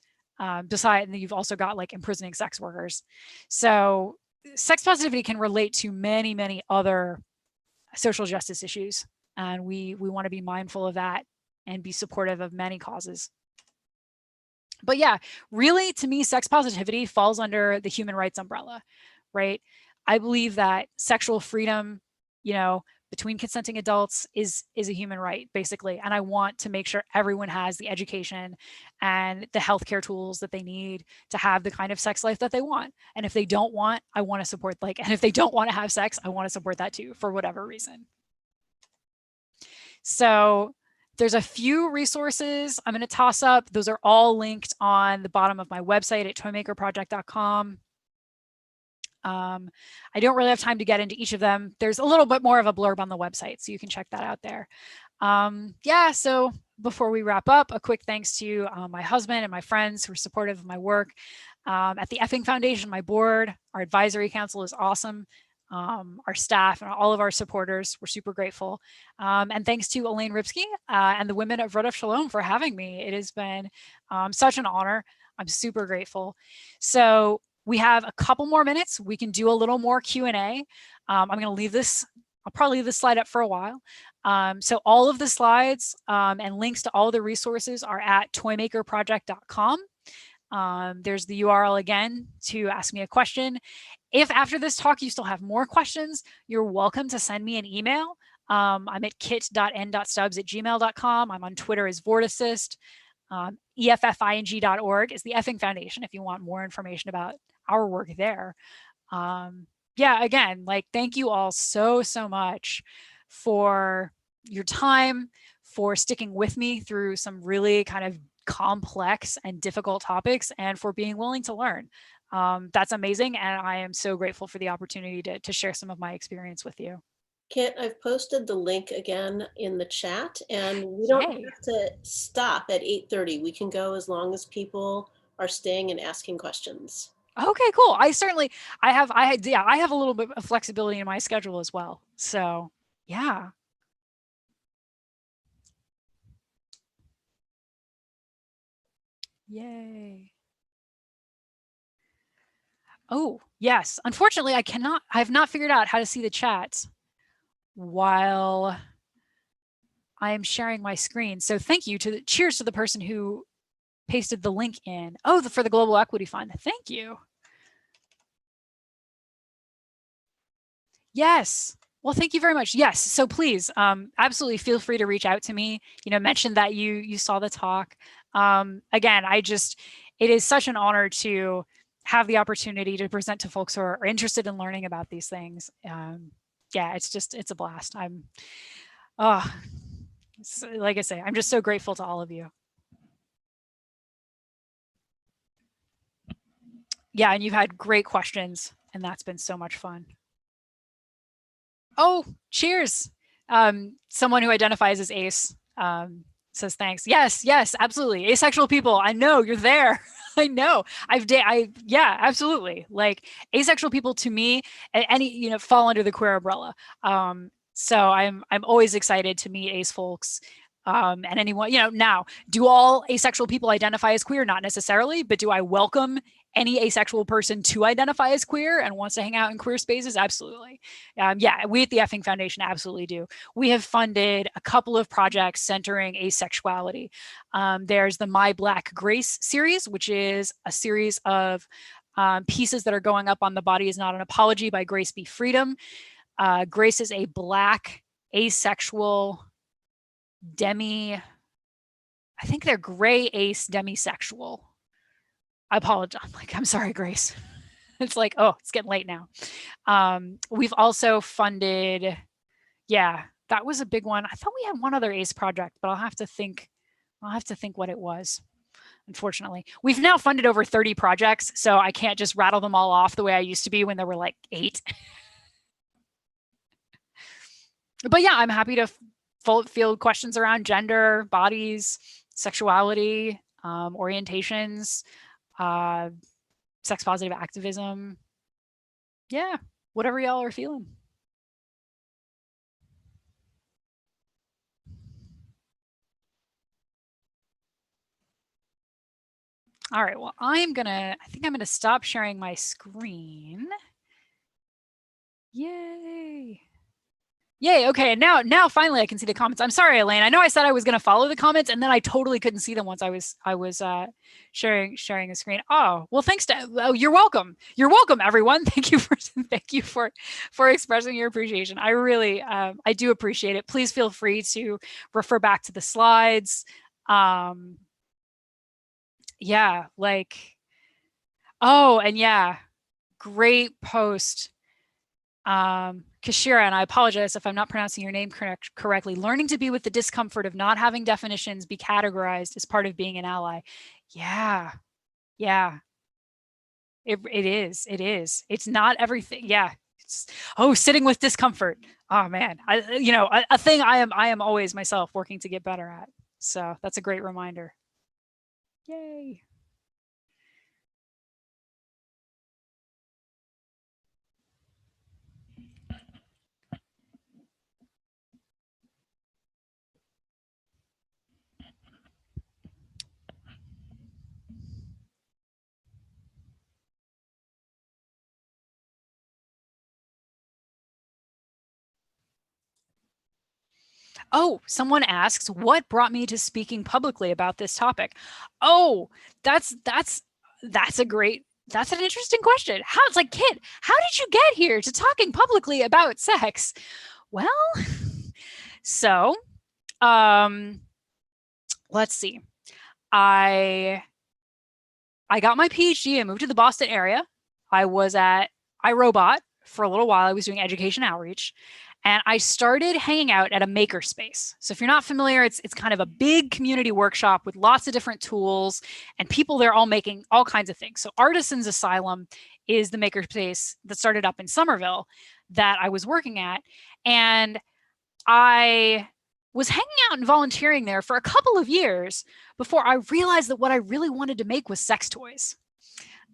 Besides, and you've also got imprisoning sex workers. So sex positivity can relate to many, many other social justice issues. And we want to be mindful of that and be supportive of many causes. But yeah, really, to me, sex positivity falls under the human rights umbrella, right? I believe that sexual freedom, between consenting adults is a human right, basically. And I want to make sure everyone has the education and the healthcare tools that they need to have the kind of sex life that they want. And if they don't want, I want to support and if they don't want to have sex, I want to support that too, for whatever reason. So there's a few resources I'm going to toss up. Those are all linked on the bottom of my website at toymakerproject.com. I don't really have time to get into each of them. There's a little bit more of a blurb on the website, so you can check that out there. Yeah, so before we wrap up, a quick thanks to my husband and my friends who are supportive of my work. At the Effing Foundation, my board, our advisory council is awesome. Our staff and all of our supporters, we're super grateful. And thanks to Elaine Ripsky and the women of Rodef Shalom for having me. It has been such an honor. I'm super grateful. So we have a couple more minutes. We can do a little more Q&A. I'm going to leave this, I'll probably leave this slide up for a while. So all of the slides and links to all the resources are at toymakerproject.com. There's the URL again to ask me a question. If after this talk you still have more questions, you're welcome to send me an email. I'm at kit.n.stubbs@gmail.com. I'm on Twitter as Vorticist. EFFING.org is the Effing Foundation if you want more information about our work there. Yeah, again, thank you all so much for your time, for sticking with me through some really kind of complex and difficult topics, and for being willing to learn. That's amazing, and I am so grateful for the opportunity to share some of my experience with you. Kit, I've posted the link again in the chat, and we don't have to stop at 8:30. We can go as long as people are staying and asking questions. Okay, cool. I have a little bit of flexibility in my schedule as well. So yeah. Yay. Oh, yes. Unfortunately, I have not figured out how to see the chat while I am sharing my screen. So thank you cheers to the person who pasted the link in. Oh, for the Global Equity Fund. Thank you. Yes. Well, thank you very much. Yes. So please, absolutely feel free to reach out to me, mention that you saw the talk. Again, it is such an honor to have the opportunity to present to folks who are interested in learning about these things. Yeah, it's a blast. Oh, like I say, I'm just so grateful to all of you. Yeah, and you've had great questions, and that's been so much fun. Oh, cheers. Someone who identifies as ace says thanks. Yes, yes, absolutely. Asexual people, I know you're there. I know. Yeah, absolutely. Like asexual people to me, any fall under the queer umbrella. So I'm always excited to meet ace folks. And anyone, now, do all asexual people identify as queer? Not necessarily, but do I welcome any asexual person to identify as queer and wants to hang out in queer spaces? Absolutely. Yeah, we at the Effing Foundation absolutely do. We have funded a couple of projects centering asexuality. There's the My Black Grace series, which is a series of pieces that are going up on The Body Is Not an Apology by Grace B. Freedom. Grace is a Black asexual I think they're gray ace demisexual. I apologize. I'm sorry, Grace. It's like, oh, it's getting late now. We've also funded, yeah, that was a big one. I thought we had one other ACE project, but I'll have to think what it was. Unfortunately, we've now funded over 30 projects, so I can't just rattle them all off the way I used to be when there were like 8. But yeah, I'm happy to field questions around gender, bodies, sexuality, orientations, sex positive activism. Yeah, whatever y'all are feeling. All right, well, I think I'm gonna stop sharing my screen. Yay. Yay, okay, now finally I can see the comments. I'm sorry, Elaine. I know I said I was gonna follow the comments and then I totally couldn't see them once I was sharing the screen. Oh, well, thanks to, oh, you're welcome. You're welcome, everyone. Thank you for expressing your appreciation. I really, I do appreciate it. Please feel free to refer back to the slides. Yeah, like, oh, and yeah, great post. Kashira, and I apologize if I'm not pronouncing your name correctly. Learning to be with the discomfort of not having definitions be categorized is part of being an ally. Yeah, yeah. It is. It's not everything. Yeah. Sitting with discomfort. Oh man, a thing I am always myself working to get better at. So that's a great reminder. Yay. Oh, someone asks, what brought me to speaking publicly about this topic? Oh, that's an interesting question. It's like, Kit, how did you get here to talking publicly about sex? Well, so, let's see. I got my PhD. I moved to the Boston area. I was at iRobot for a little while. I was doing education outreach. And I started hanging out at a makerspace. So if you're not familiar, it's kind of a big community workshop with lots of different tools and people there all making all kinds of things. So Artisans Asylum is the makerspace that started up in Somerville that I was working at. And I was hanging out and volunteering there for a couple of years before I realized that what I really wanted to make was sex toys.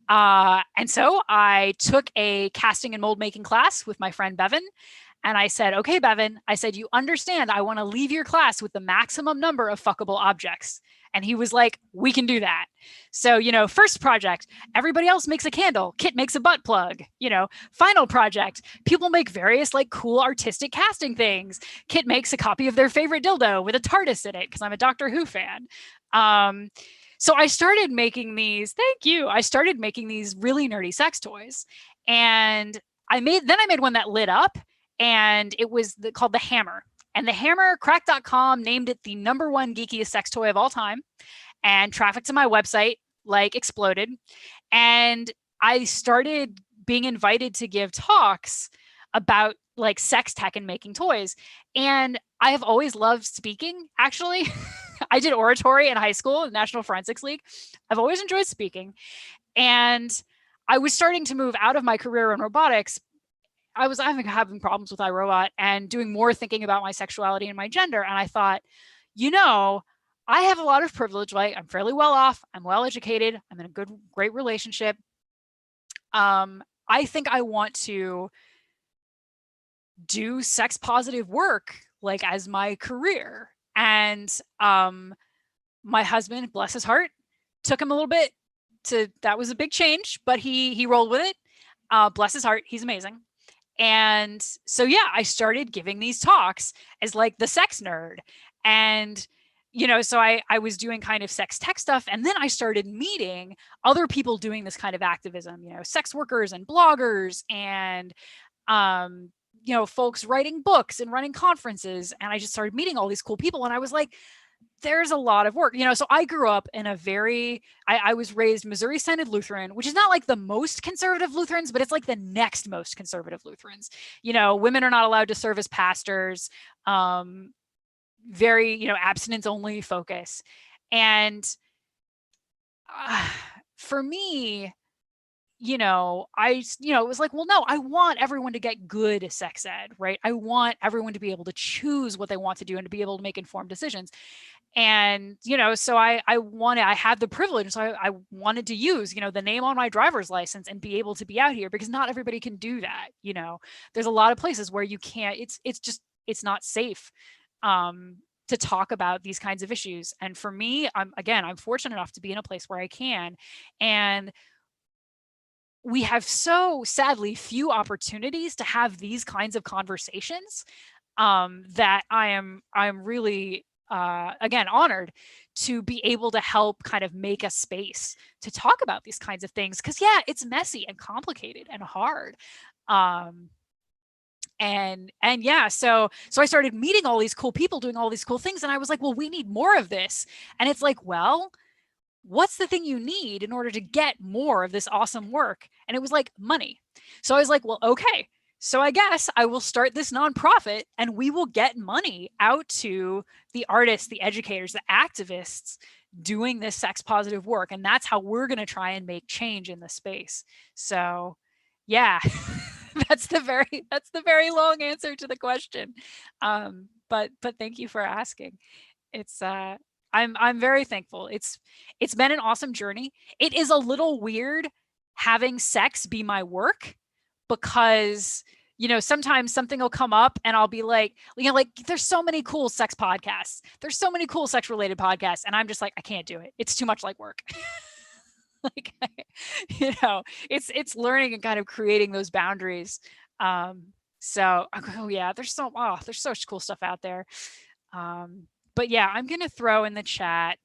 And so I took a casting and mold making class with my friend Bevan. And I said, okay, Bevan, I said, you understand, I want to leave your class with the maximum number of fuckable objects. And he was like, we can do that. So, first project, everybody else makes a candle. Kit makes a butt plug. Final project, people make various like cool artistic casting things. Kit makes a copy of their favorite dildo with a TARDIS in it because I'm a Doctor Who fan. So I started making these, thank you. I started making these really nerdy sex toys. And I made one that lit up. and it was called the Hammer. And the Hammer, crack.com named it the #1 geekiest sex toy of all time. And traffic to my website like exploded. And I started being invited to give talks about like sex tech and making toys. And I have always loved speaking, actually. I did oratory in high school, the National Forensics League. I've always enjoyed speaking. And I was starting to move out of my career in robotics. I was having problems with iRobot and doing more thinking about my sexuality and my gender. And I thought, you know, I have a lot of privilege. Like, I'm fairly well off. I'm well educated. I'm in a great relationship. I think I want to do sex positive work like as my career. And my husband, bless his heart, took him a little bit that was a big change, but he rolled with it. Bless his heart, he's amazing. And so yeah, I started giving these talks as like the sex nerd. And so I was doing kind of sex tech stuff, and then I started meeting other people doing this kind of activism, sex workers and bloggers and folks writing books and running conferences. And I just started meeting all these cool people, and I was like, there's a lot of work, so I grew up in I was raised Missouri Synod Lutheran, which is not like the most conservative Lutherans, but it's like the next most conservative Lutherans. Women are not allowed to serve as pastors, very, abstinence only focus. And for me, it was like, well, no, I want everyone to get good sex ed, right? I want everyone to be able to choose what they want to do and to be able to make informed decisions. And, so I had the privilege. So I wanted to use, the name on my driver's license and be able to be out here, because not everybody can do that. There's a lot of places where you can't, it's not safe to talk about these kinds of issues. And for me, I'm fortunate enough to be in a place where I can. And we have so sadly few opportunities to have these kinds of conversations that I'm really, again, honored to be able to help kind of make a space to talk about these kinds of things. Because yeah, it's messy and complicated and hard. And yeah, so I started meeting all these cool people doing all these cool things. And I was like, well, we need more of this. And it's like, well, what's the thing you need in order to get more of this awesome work? And it was like money. So I was like, well, okay, so I guess I will start this nonprofit and we will get money out to the artists, the educators, the activists doing this sex positive work. And that's how we're going to try and make change in the space. So yeah, that's the very long answer to the question. But thank you for asking. It's I'm very thankful. It's been an awesome journey. It is a little weird having sex be my work, because sometimes something will come up and I'll be like, there's so many cool sex podcasts. There's so many cool sex related podcasts. And I'm just like, I can't do it. It's too much like work. Like, it's learning and kind of creating those boundaries. So, oh yeah, there's so much cool stuff out there. But yeah, I'm going to throw in the chat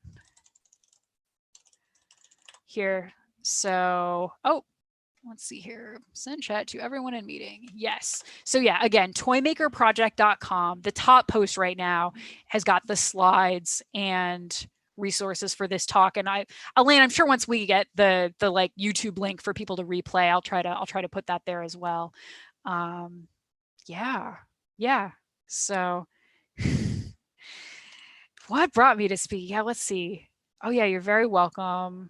here. So, let's see here. Send chat to everyone in meeting. Yes. So yeah, again, toymakerproject.com. The top post right now has got the slides and resources for this talk. And Elaine, I'm sure once we get the like YouTube link for people to replay, I'll try to put that there as well. Yeah. So what brought me to speak? Yeah, let's see. Oh yeah, you're very welcome.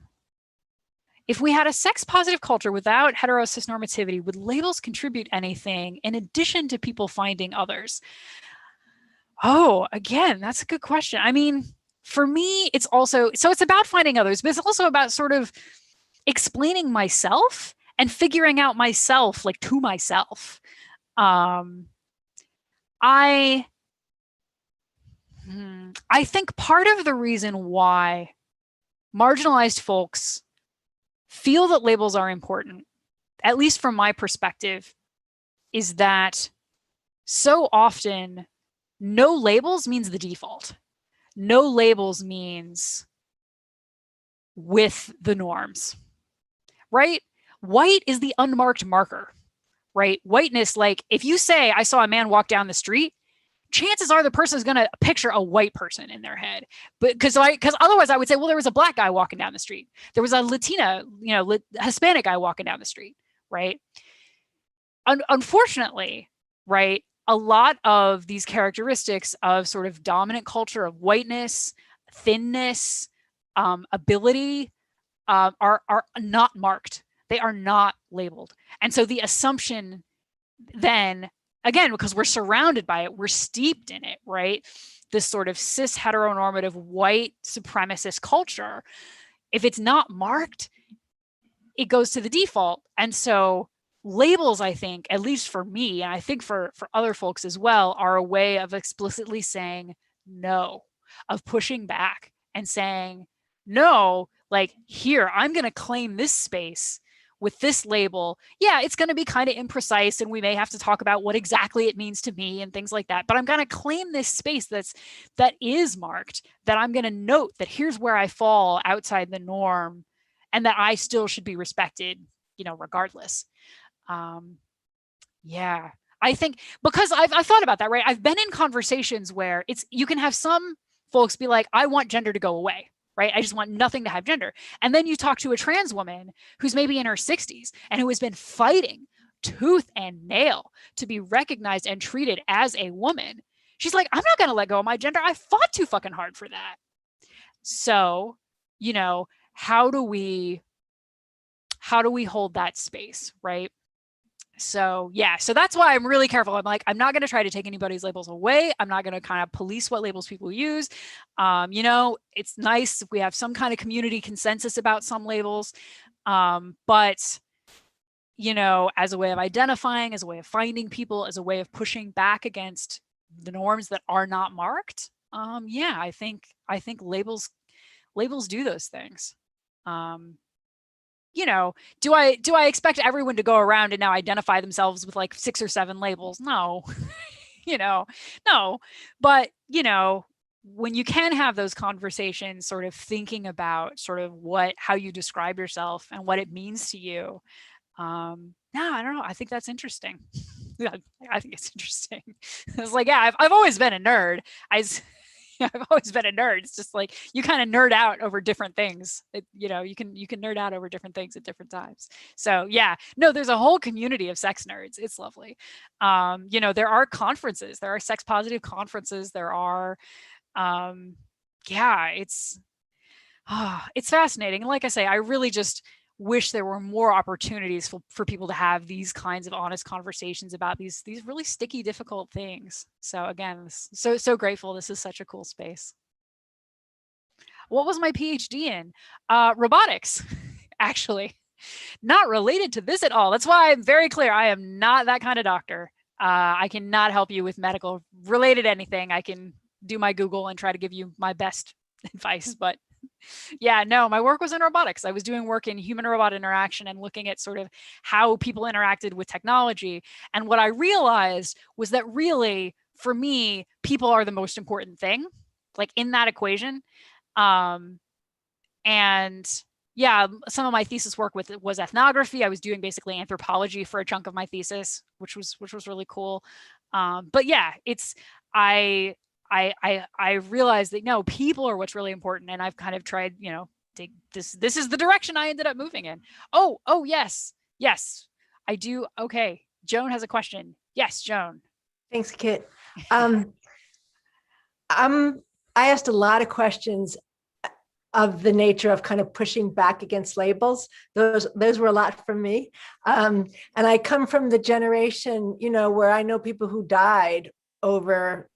If we had a sex positive culture without hetero-cis normativity, would labels contribute anything in addition to people finding others? Oh, again, that's a good question. I mean, for me, it's about finding others, but it's also about sort of explaining myself and figuring out myself, like to myself. I think part of the reason why marginalized folks feel that labels are important, at least from my perspective, is that so often no labels means the default. No labels means with the norms, right? White is the unmarked marker, right? Whiteness, like if you say, I saw a man walk down the street, chances are the person is going to picture a white person in their head. But because otherwise I would say, well, there was a black guy walking down the street. There was a Latina, Hispanic guy walking down the street, right? Unfortunately, right, a lot of these characteristics of sort of dominant culture of whiteness, thinness, ability are not marked. They are not labeled. And so the assumption then, again, because we're surrounded by it, we're steeped in it, right? This sort of cis heteronormative white supremacist culture, if it's not marked, it goes to the default. And so labels, I think, at least for me, and I think for other folks as well, are a way of explicitly saying no, of pushing back and saying, no, like here, I'm going to claim this space with this label. Yeah, it's going to be kind of imprecise, and we may have to talk about what exactly it means to me and things like that. But I'm going to claim this space that is marked, that I'm going to note that here's where I fall outside the norm, and that I still should be respected, regardless. Yeah, I think because I've thought about that, right? I've been in conversations where you can have some folks be like, I want gender to go away, right? I just want nothing to have gender. And then you talk to a trans woman who's maybe in her 60s and who has been fighting tooth and nail to be recognized and treated as a woman. She's like, I'm not going to let go of my gender. I fought too fucking hard for that. So, how do we hold that space, right? So yeah, so that's why I'm really careful. I'm like, I'm not going to try to take anybody's labels away. I'm not going to kind of police what labels people use. It's nice if we have some kind of community consensus about some labels. But as a way of identifying, as a way of finding people, as a way of pushing back against the norms that are not marked. Yeah, I think labels do those things. Do I expect everyone to go around and now identify themselves with like 6 or 7 labels? No, no. But, when you can have those conversations, sort of thinking about sort of how you describe yourself and what it means to you. No, I don't know. I think that's interesting. I think it's interesting. It's like, yeah, I've always been a nerd. I've always been a nerd. It's just like you kind of nerd out over different things. You can nerd out over different things at different times. So yeah, no, there's a whole community of sex nerds. It's lovely. There are conferences. There are sex positive conferences. There are, it's fascinating. And like I say, I really just wish there were more opportunities for people to have these kinds of honest conversations about these really sticky, difficult things. So again, so grateful. This is such a cool space. What was my PhD in? Robotics, actually. Not related to this at all. That's why I'm very clear. I am not that kind of doctor. I cannot help you with medical related anything. I can do my Google and try to give you my best advice, but yeah, no, my work was in robotics. I was doing work in human robot interaction and looking at sort of how people interacted with technology. And what I realized was that really, for me, people are the most important thing, like in that equation. And yeah, some of my thesis work was ethnography. I was doing basically anthropology for a chunk of my thesis, which was really cool. But yeah, I realized that no, people are what's really important, and I've kind of tried, this is the direction I ended up moving in. Oh, yes, I do. Okay, Joan has a question. Yes, Joan. Thanks, Kit. I asked a lot of questions of the nature of kind of pushing back against labels. Those were a lot for me, and I come from the generation, where I know people who died over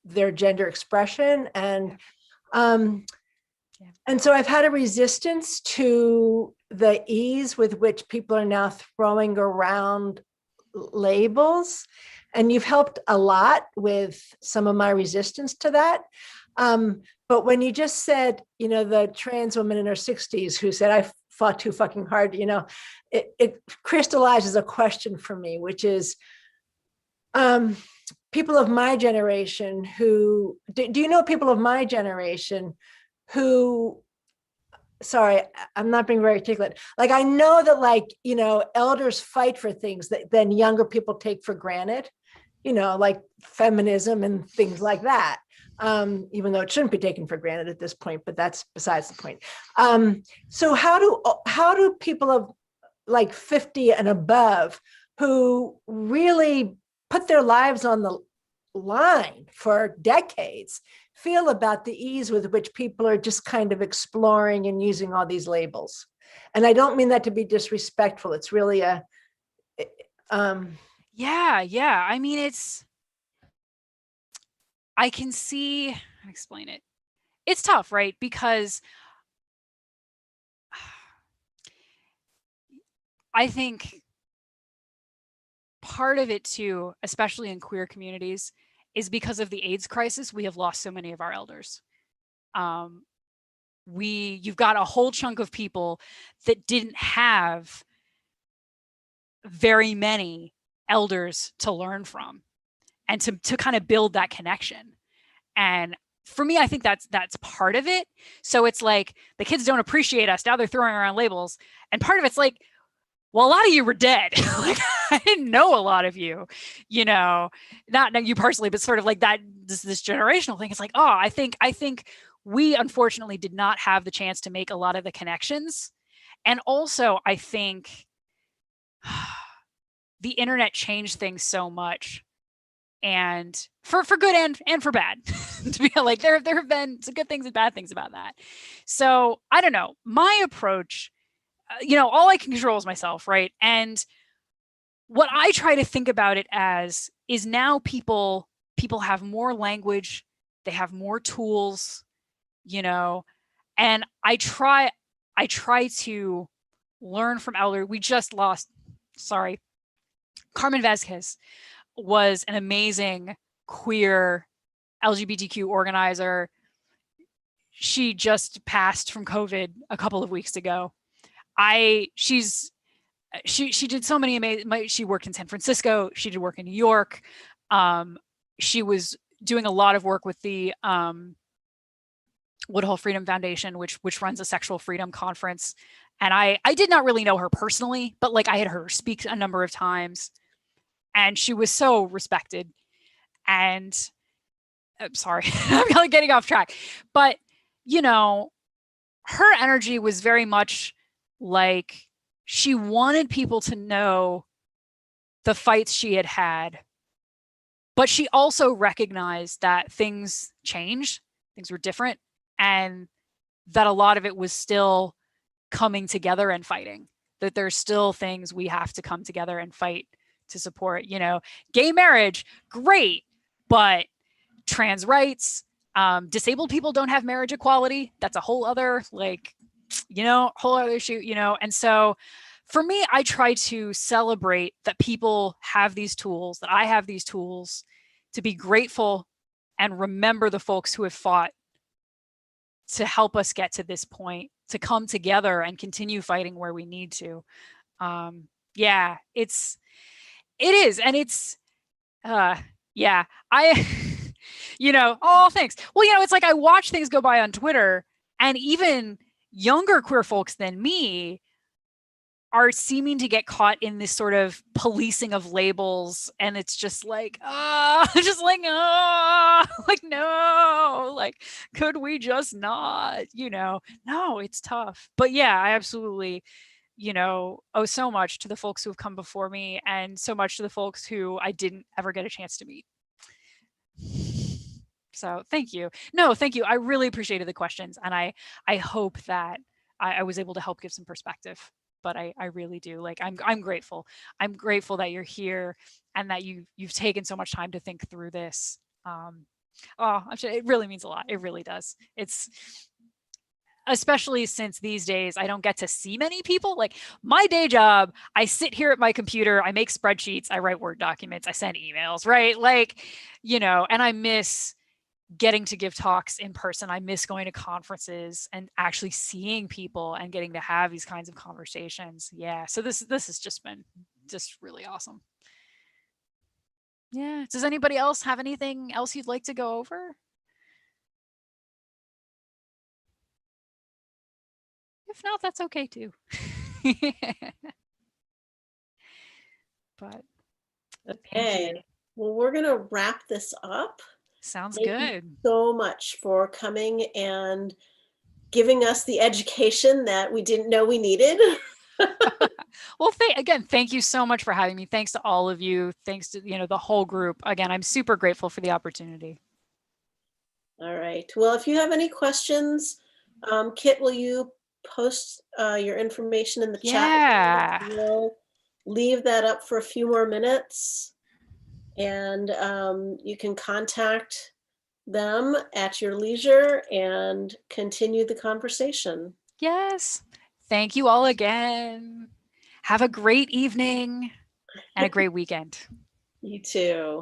their gender expression. And so I've had a resistance to the ease with which people are now throwing around labels. And you've helped a lot with some of my resistance to that. But when you just said, the trans woman in her 60s who said, I fought too fucking hard, it crystallizes a question for me, which is, people of my generation who, do you know people of my generation who sorry, I'm not being very articulate. Like, I know that, like, you know, elders fight for things that then younger people take for granted, you know, like feminism and things like that. Even though it shouldn't be taken for granted at this point, but that's besides the point. So how do people of like 50 and above who really put their lives on the line for decades feel about the ease with which people are just kind of exploring and using all these labels? And I don't mean that to be disrespectful. It's really a, Yeah. I mean, I can see, explain it. It's tough, right? Because I think part of it too, especially in queer communities, is because of the AIDS crisis, we have lost so many of our elders. You've got a whole chunk of people that didn't have very many elders to learn from and to kind of build that connection. And for me, I think that's part of it. So it's like the kids don't appreciate us. Now they're throwing around labels. And part of it's like, well, a lot of you were dead. Like, I didn't know a lot of you, you know, not you personally, but sort of like that, this generational thing. It's like, oh, I think we unfortunately did not have the chance to make a lot of the connections. And also, I think the internet changed things so much, and for good and for bad. To be like, there have been some good things and bad things about that. So I don't know. My approach, you know, all I can control is myself, right? And what I try to think about it as is now people have more language, they have more tools, you know, and I try to learn from elder. We just lost, sorry, Carmen Vasquez was an amazing queer LGBTQ organizer. She just passed from COVID a couple of weeks ago. She did so many amazing, she worked in San Francisco, she did work in New York. She was doing a lot of work with the Woodhull Freedom Foundation, which runs a sexual freedom conference. And I did not really know her personally, but like I had heard her speak a number of times, and she was so respected. And I'm sorry, I'm really getting off track, but you know, her energy was very much like she wanted people to know the fights she had had, but she also recognized that things changed, things were different, and that a lot of it was still coming together and fighting, that there's still things we have to come together and fight to support. You know, gay marriage, great, but trans rights, disabled people don't have marriage equality. That's a whole other, like, you know, whole other issue, you know. And so for me, I try to celebrate that people have these tools, that I have these tools, to be grateful and remember the folks who have fought to help us get to this point, to come together and continue fighting where we need to. Yeah, it is. And it's, yeah, you know, oh, thanks. Well, you know, it's like I watch things go by on Twitter, and even younger queer folks than me are seeming to get caught in this sort of policing of labels. And it's just like, just like, like, no, like, could we just not, you know? No, it's tough. But yeah, I absolutely, you know, owe so much to the folks who have come before me, and so much to the folks who I didn't ever get a chance to meet. So thank you. No, thank you. I really appreciated the questions, and I hope that I was able to help give some perspective. But I really do. Like, I'm grateful. I'm grateful that you're here and that you've taken so much time to think through this. It really means a lot. It really does. It's, especially since these days I don't get to see many people. Like, my day job, I sit here at my computer, I make spreadsheets, I write Word documents, I send emails, right? Like, you know, and I miss getting to give talks in person. I miss going to conferences and actually seeing people and getting to have these kinds of conversations. Yeah. So this has just been just really awesome. Yeah. Does anybody else have anything else you'd like to go over? If not, that's okay too. But Okay. Well, we're going to wrap this up. Sounds Thank you good. so much for coming and giving us the education that we didn't know we needed. Well, again, thank you so much for having me. Thanks to all of you. Thanks to, the whole group. Again, I'm super grateful for the opportunity. All right. Well, if you have any questions, Kit, will you post your information in the chat? Yeah. We'll leave that up for a few more minutes, and you can contact them at your leisure and continue the conversation. Yes. Thank you all again. Have a great evening and a great weekend. You too.